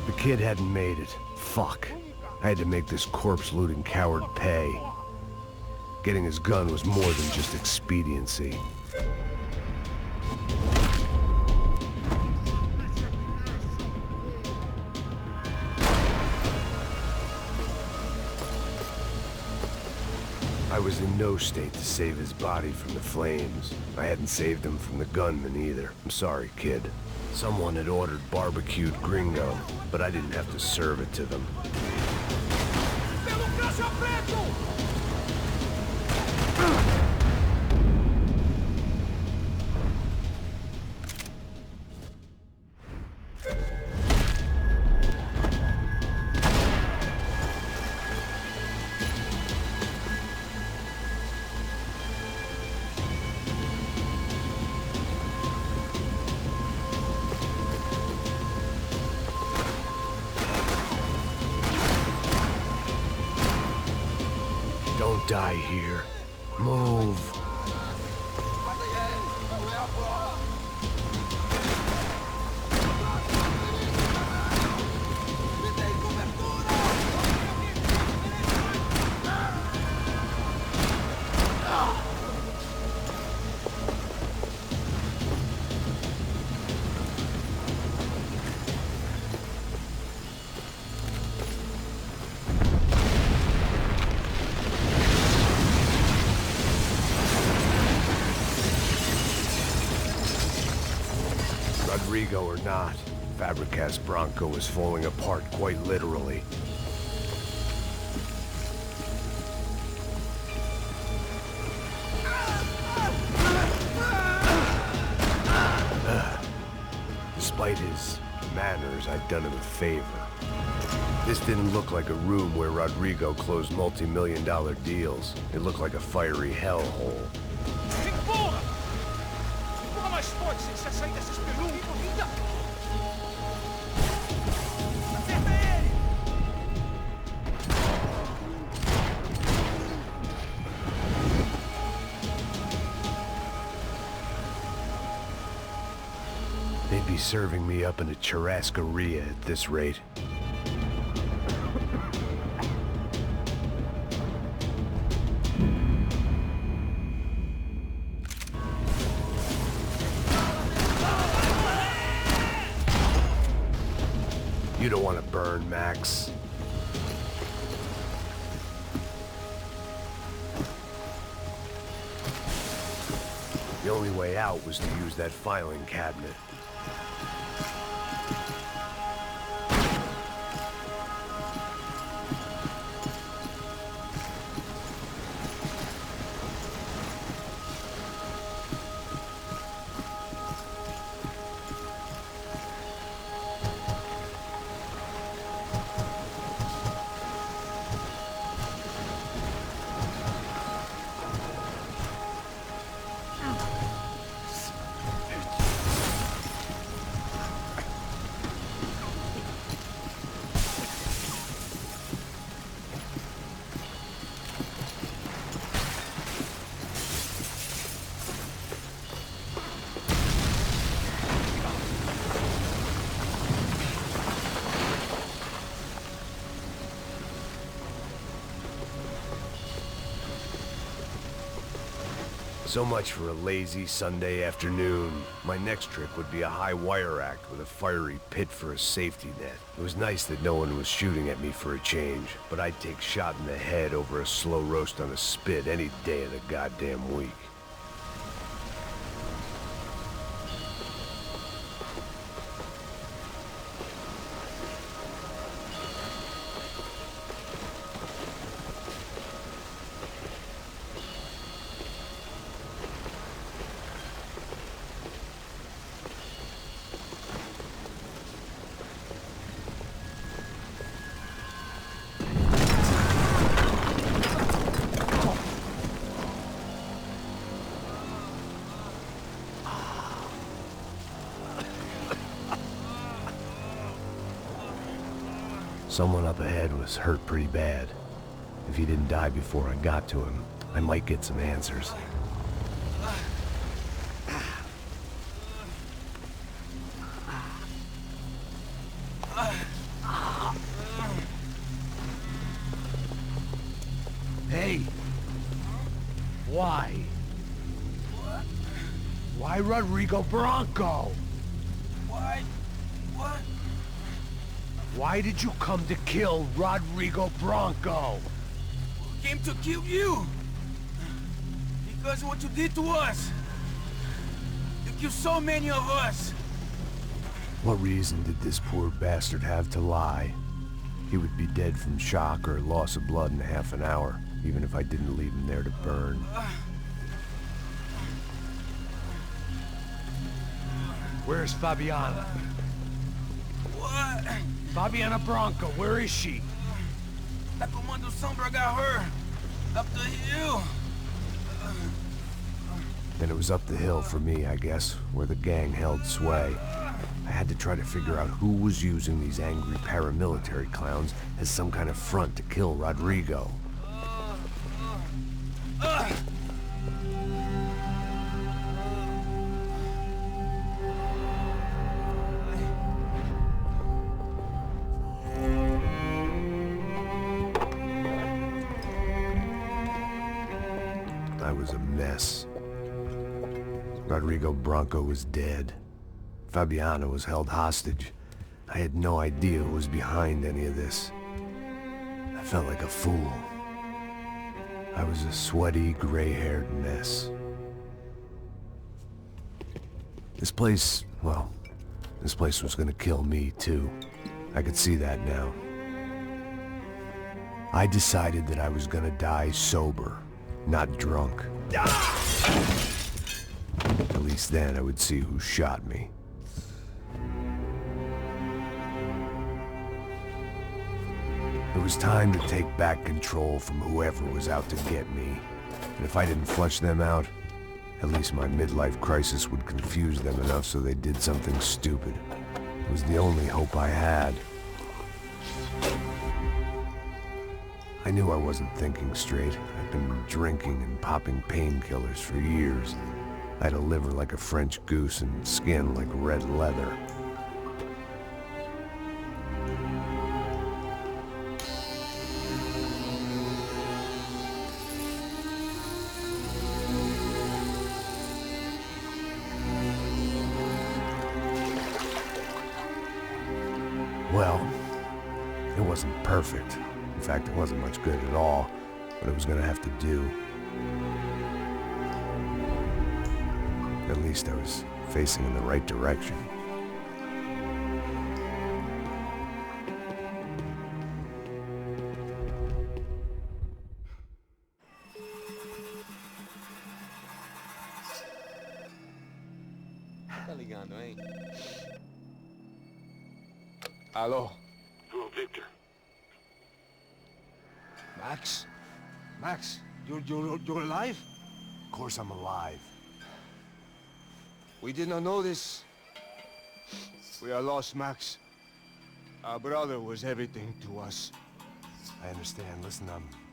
The kid hadn't made it. Fuck. I had to make this corpse-looting coward pay. Getting his gun was more than just expediency. I was in no state to save his body from the flames. I hadn't saved him from the gunman either. I'm sorry, kid. Someone had ordered barbecued gringo, but I didn't have to serve it to them. Don't die here. Move. Rodrigo or not, Fabregas Bronco was falling apart quite literally. Despite his manners, I'd done him a favor. This didn't look like a room where Rodrigo closed multi-million-dollar deals. It looked like a fiery hellhole. Porra! Porra mais forte, sem se sair dessas pelumbas! Acerta ele! They'd be serving me up in a churrascaria at this rate. You don't want to burn, Max. The only way out was to use that filing cabinet. So much for a lazy Sunday afternoon. My next trick would be a high wire act with a fiery pit for a safety net. It was nice that no one was shooting at me for a change, but I'd take shot in the head over a slow roast on a spit any day of the goddamn week. Someone up ahead was hurt pretty bad. If he didn't die before I got to him, I might get some answers. Hey! Why? Why Rodrigo Bronco? Why? What? Why did you come to kill Rodrigo Bronco? Came to kill you! Because of what you did to us! You killed so many of us! What reason did this poor bastard have to lie? He would be dead from shock or loss of blood in half an hour, even if I didn't leave him there to burn. Where's Fabiana? What? Fabiana Bronco, where is she? That Comando Sombra got her! Up the hill! Then it was up the hill for me, I guess, where the gang held sway. I had to try to figure out who was using these angry paramilitary clowns as some kind of front to kill Rodrigo. I was a mess. Rodrigo Bronco was dead. Fabiana was held hostage. I had no idea who was behind any of this. I felt like a fool. I was a sweaty, gray-haired mess. This place, well, This place was gonna kill me, too. I could see that now. I decided that I was gonna die sober, not drunk. At least then I would see who shot me. It was time to take back control from whoever was out to get me. And if I didn't flush them out, at least my midlife crisis would confuse them enough so they did something stupid. It was the only hope I had. I knew I wasn't thinking straight. I'd been drinking and popping painkillers for years. I had a liver like a French goose and skin like red leather. Well, it wasn't perfect. In fact, it wasn't much good at all, but it was gonna have to do. At least I was facing in the right direction. Tá ligando, hein? Hello. Hello, Victor. Max? Max, you're alive? Of course I'm alive. We did not know this. We are lost, Max. Our brother was everything to us. I understand. Listen,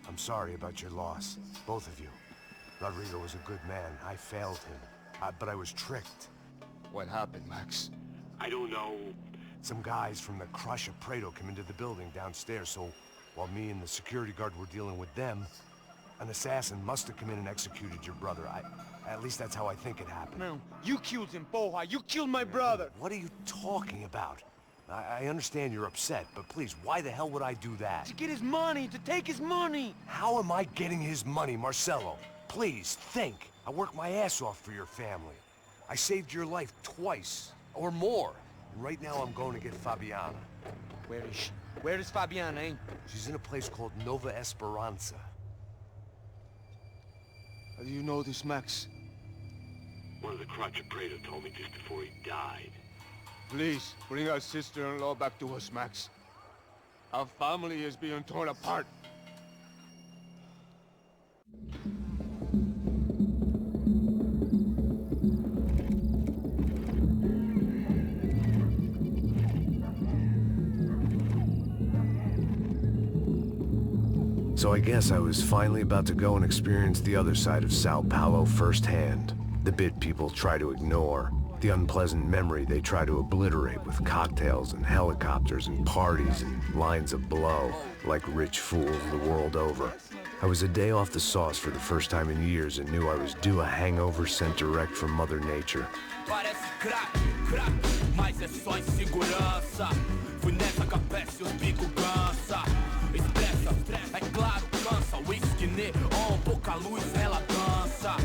I'm sorry about your loss. Both of you. Rodrigo was a good man. I failed him. But I was tricked. What happened, Max? I don't know. Some guys from the Crush of Prado came into the building downstairs, so while me and the security guard were dealing with them, an assassin must have come in and executed your brother. At least that's how I think it happened. No, you killed him, porra. You killed my brother. What are you talking about? I understand you're upset, but please, why the hell would I do that? To get his money, to take his money. How am I getting his money, Marcelo? Please, think. I worked my ass off for your family. I saved your life twice, or more. And right now I'm going to get Fabiana. Where is she? Where is Fabiana, eh? She's in a place called Nova Esperanza. How do you know this, Max? One of the Crotch of Prado told me just before he died. Please, bring our sister-in-law back to us, Max. Our family is being torn apart. So I guess I was finally about to go and experience the other side of Sao Paulo firsthand. The bit people try to ignore. The unpleasant memory they try to obliterate with cocktails and helicopters and parties and lines of blow, like rich fools the world over. I was a day off the sauce for the first time in years and knew I was due a hangover sent direct from Mother Nature. Parece crack, mas é só insegurança. Fui nessa capeste, os bico cansa. Estressa, é claro, cansa. Whisky neon, pouca luz, ela dança.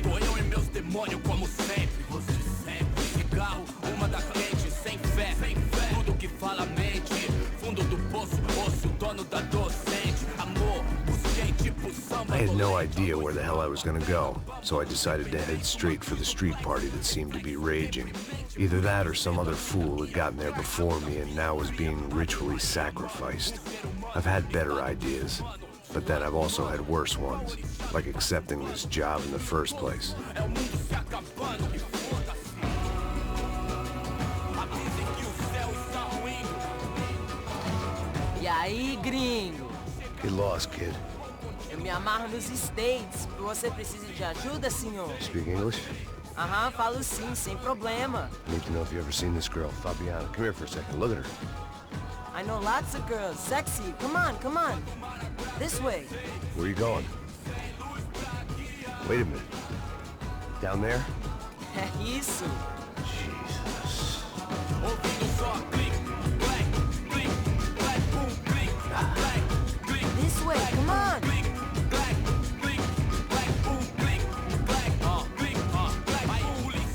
Tô eu e meus demônios como sempre. Você sempre. Cigarro, uma da quente, sem fé. Tudo que fala mente. Fundo do poço, osso, dono da docente. Amor, busquei tipo samba. I had no idea where the hell I was gonna go, so I decided to head straight for the street party that seemed to be raging. Either that or some other fool had gotten there before me and now was being ritually sacrificed. I've had better ideas, but then I've also had worse ones, like accepting this job in the first place. E aí, gringo? Get lost, kid. Eu me amarro nos States. Você precisa de ajuda, senhor? Speak English? Aham, falo sim, sem problema. I need to know if you've ever seen this girl, Fabiana. Come here for a second. Look at her. I know lots of girls. Sexy. Come on, come on. This way. Where are you going? Wait a minute. Down there? Isso. Jesus. This way, come on.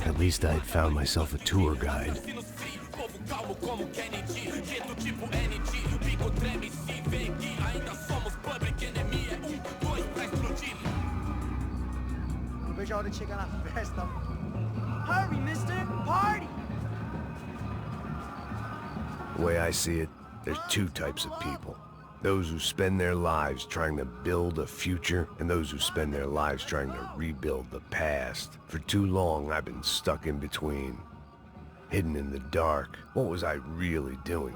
At least I'd found myself a tour guide. como Kennedy, jeito tipo ND, bico treme se vem aqui, ainda somos public enemy, é 1, 2 pra explodir. Não vejo a hora de chegar na festa. Hurry, mister! Party! The way I see it, there's two types of people. Those who spend their lives trying to build a future, and those who spend their lives trying to rebuild the past. For too long, I've been stuck in between. Hidden in the dark. What was I really doing?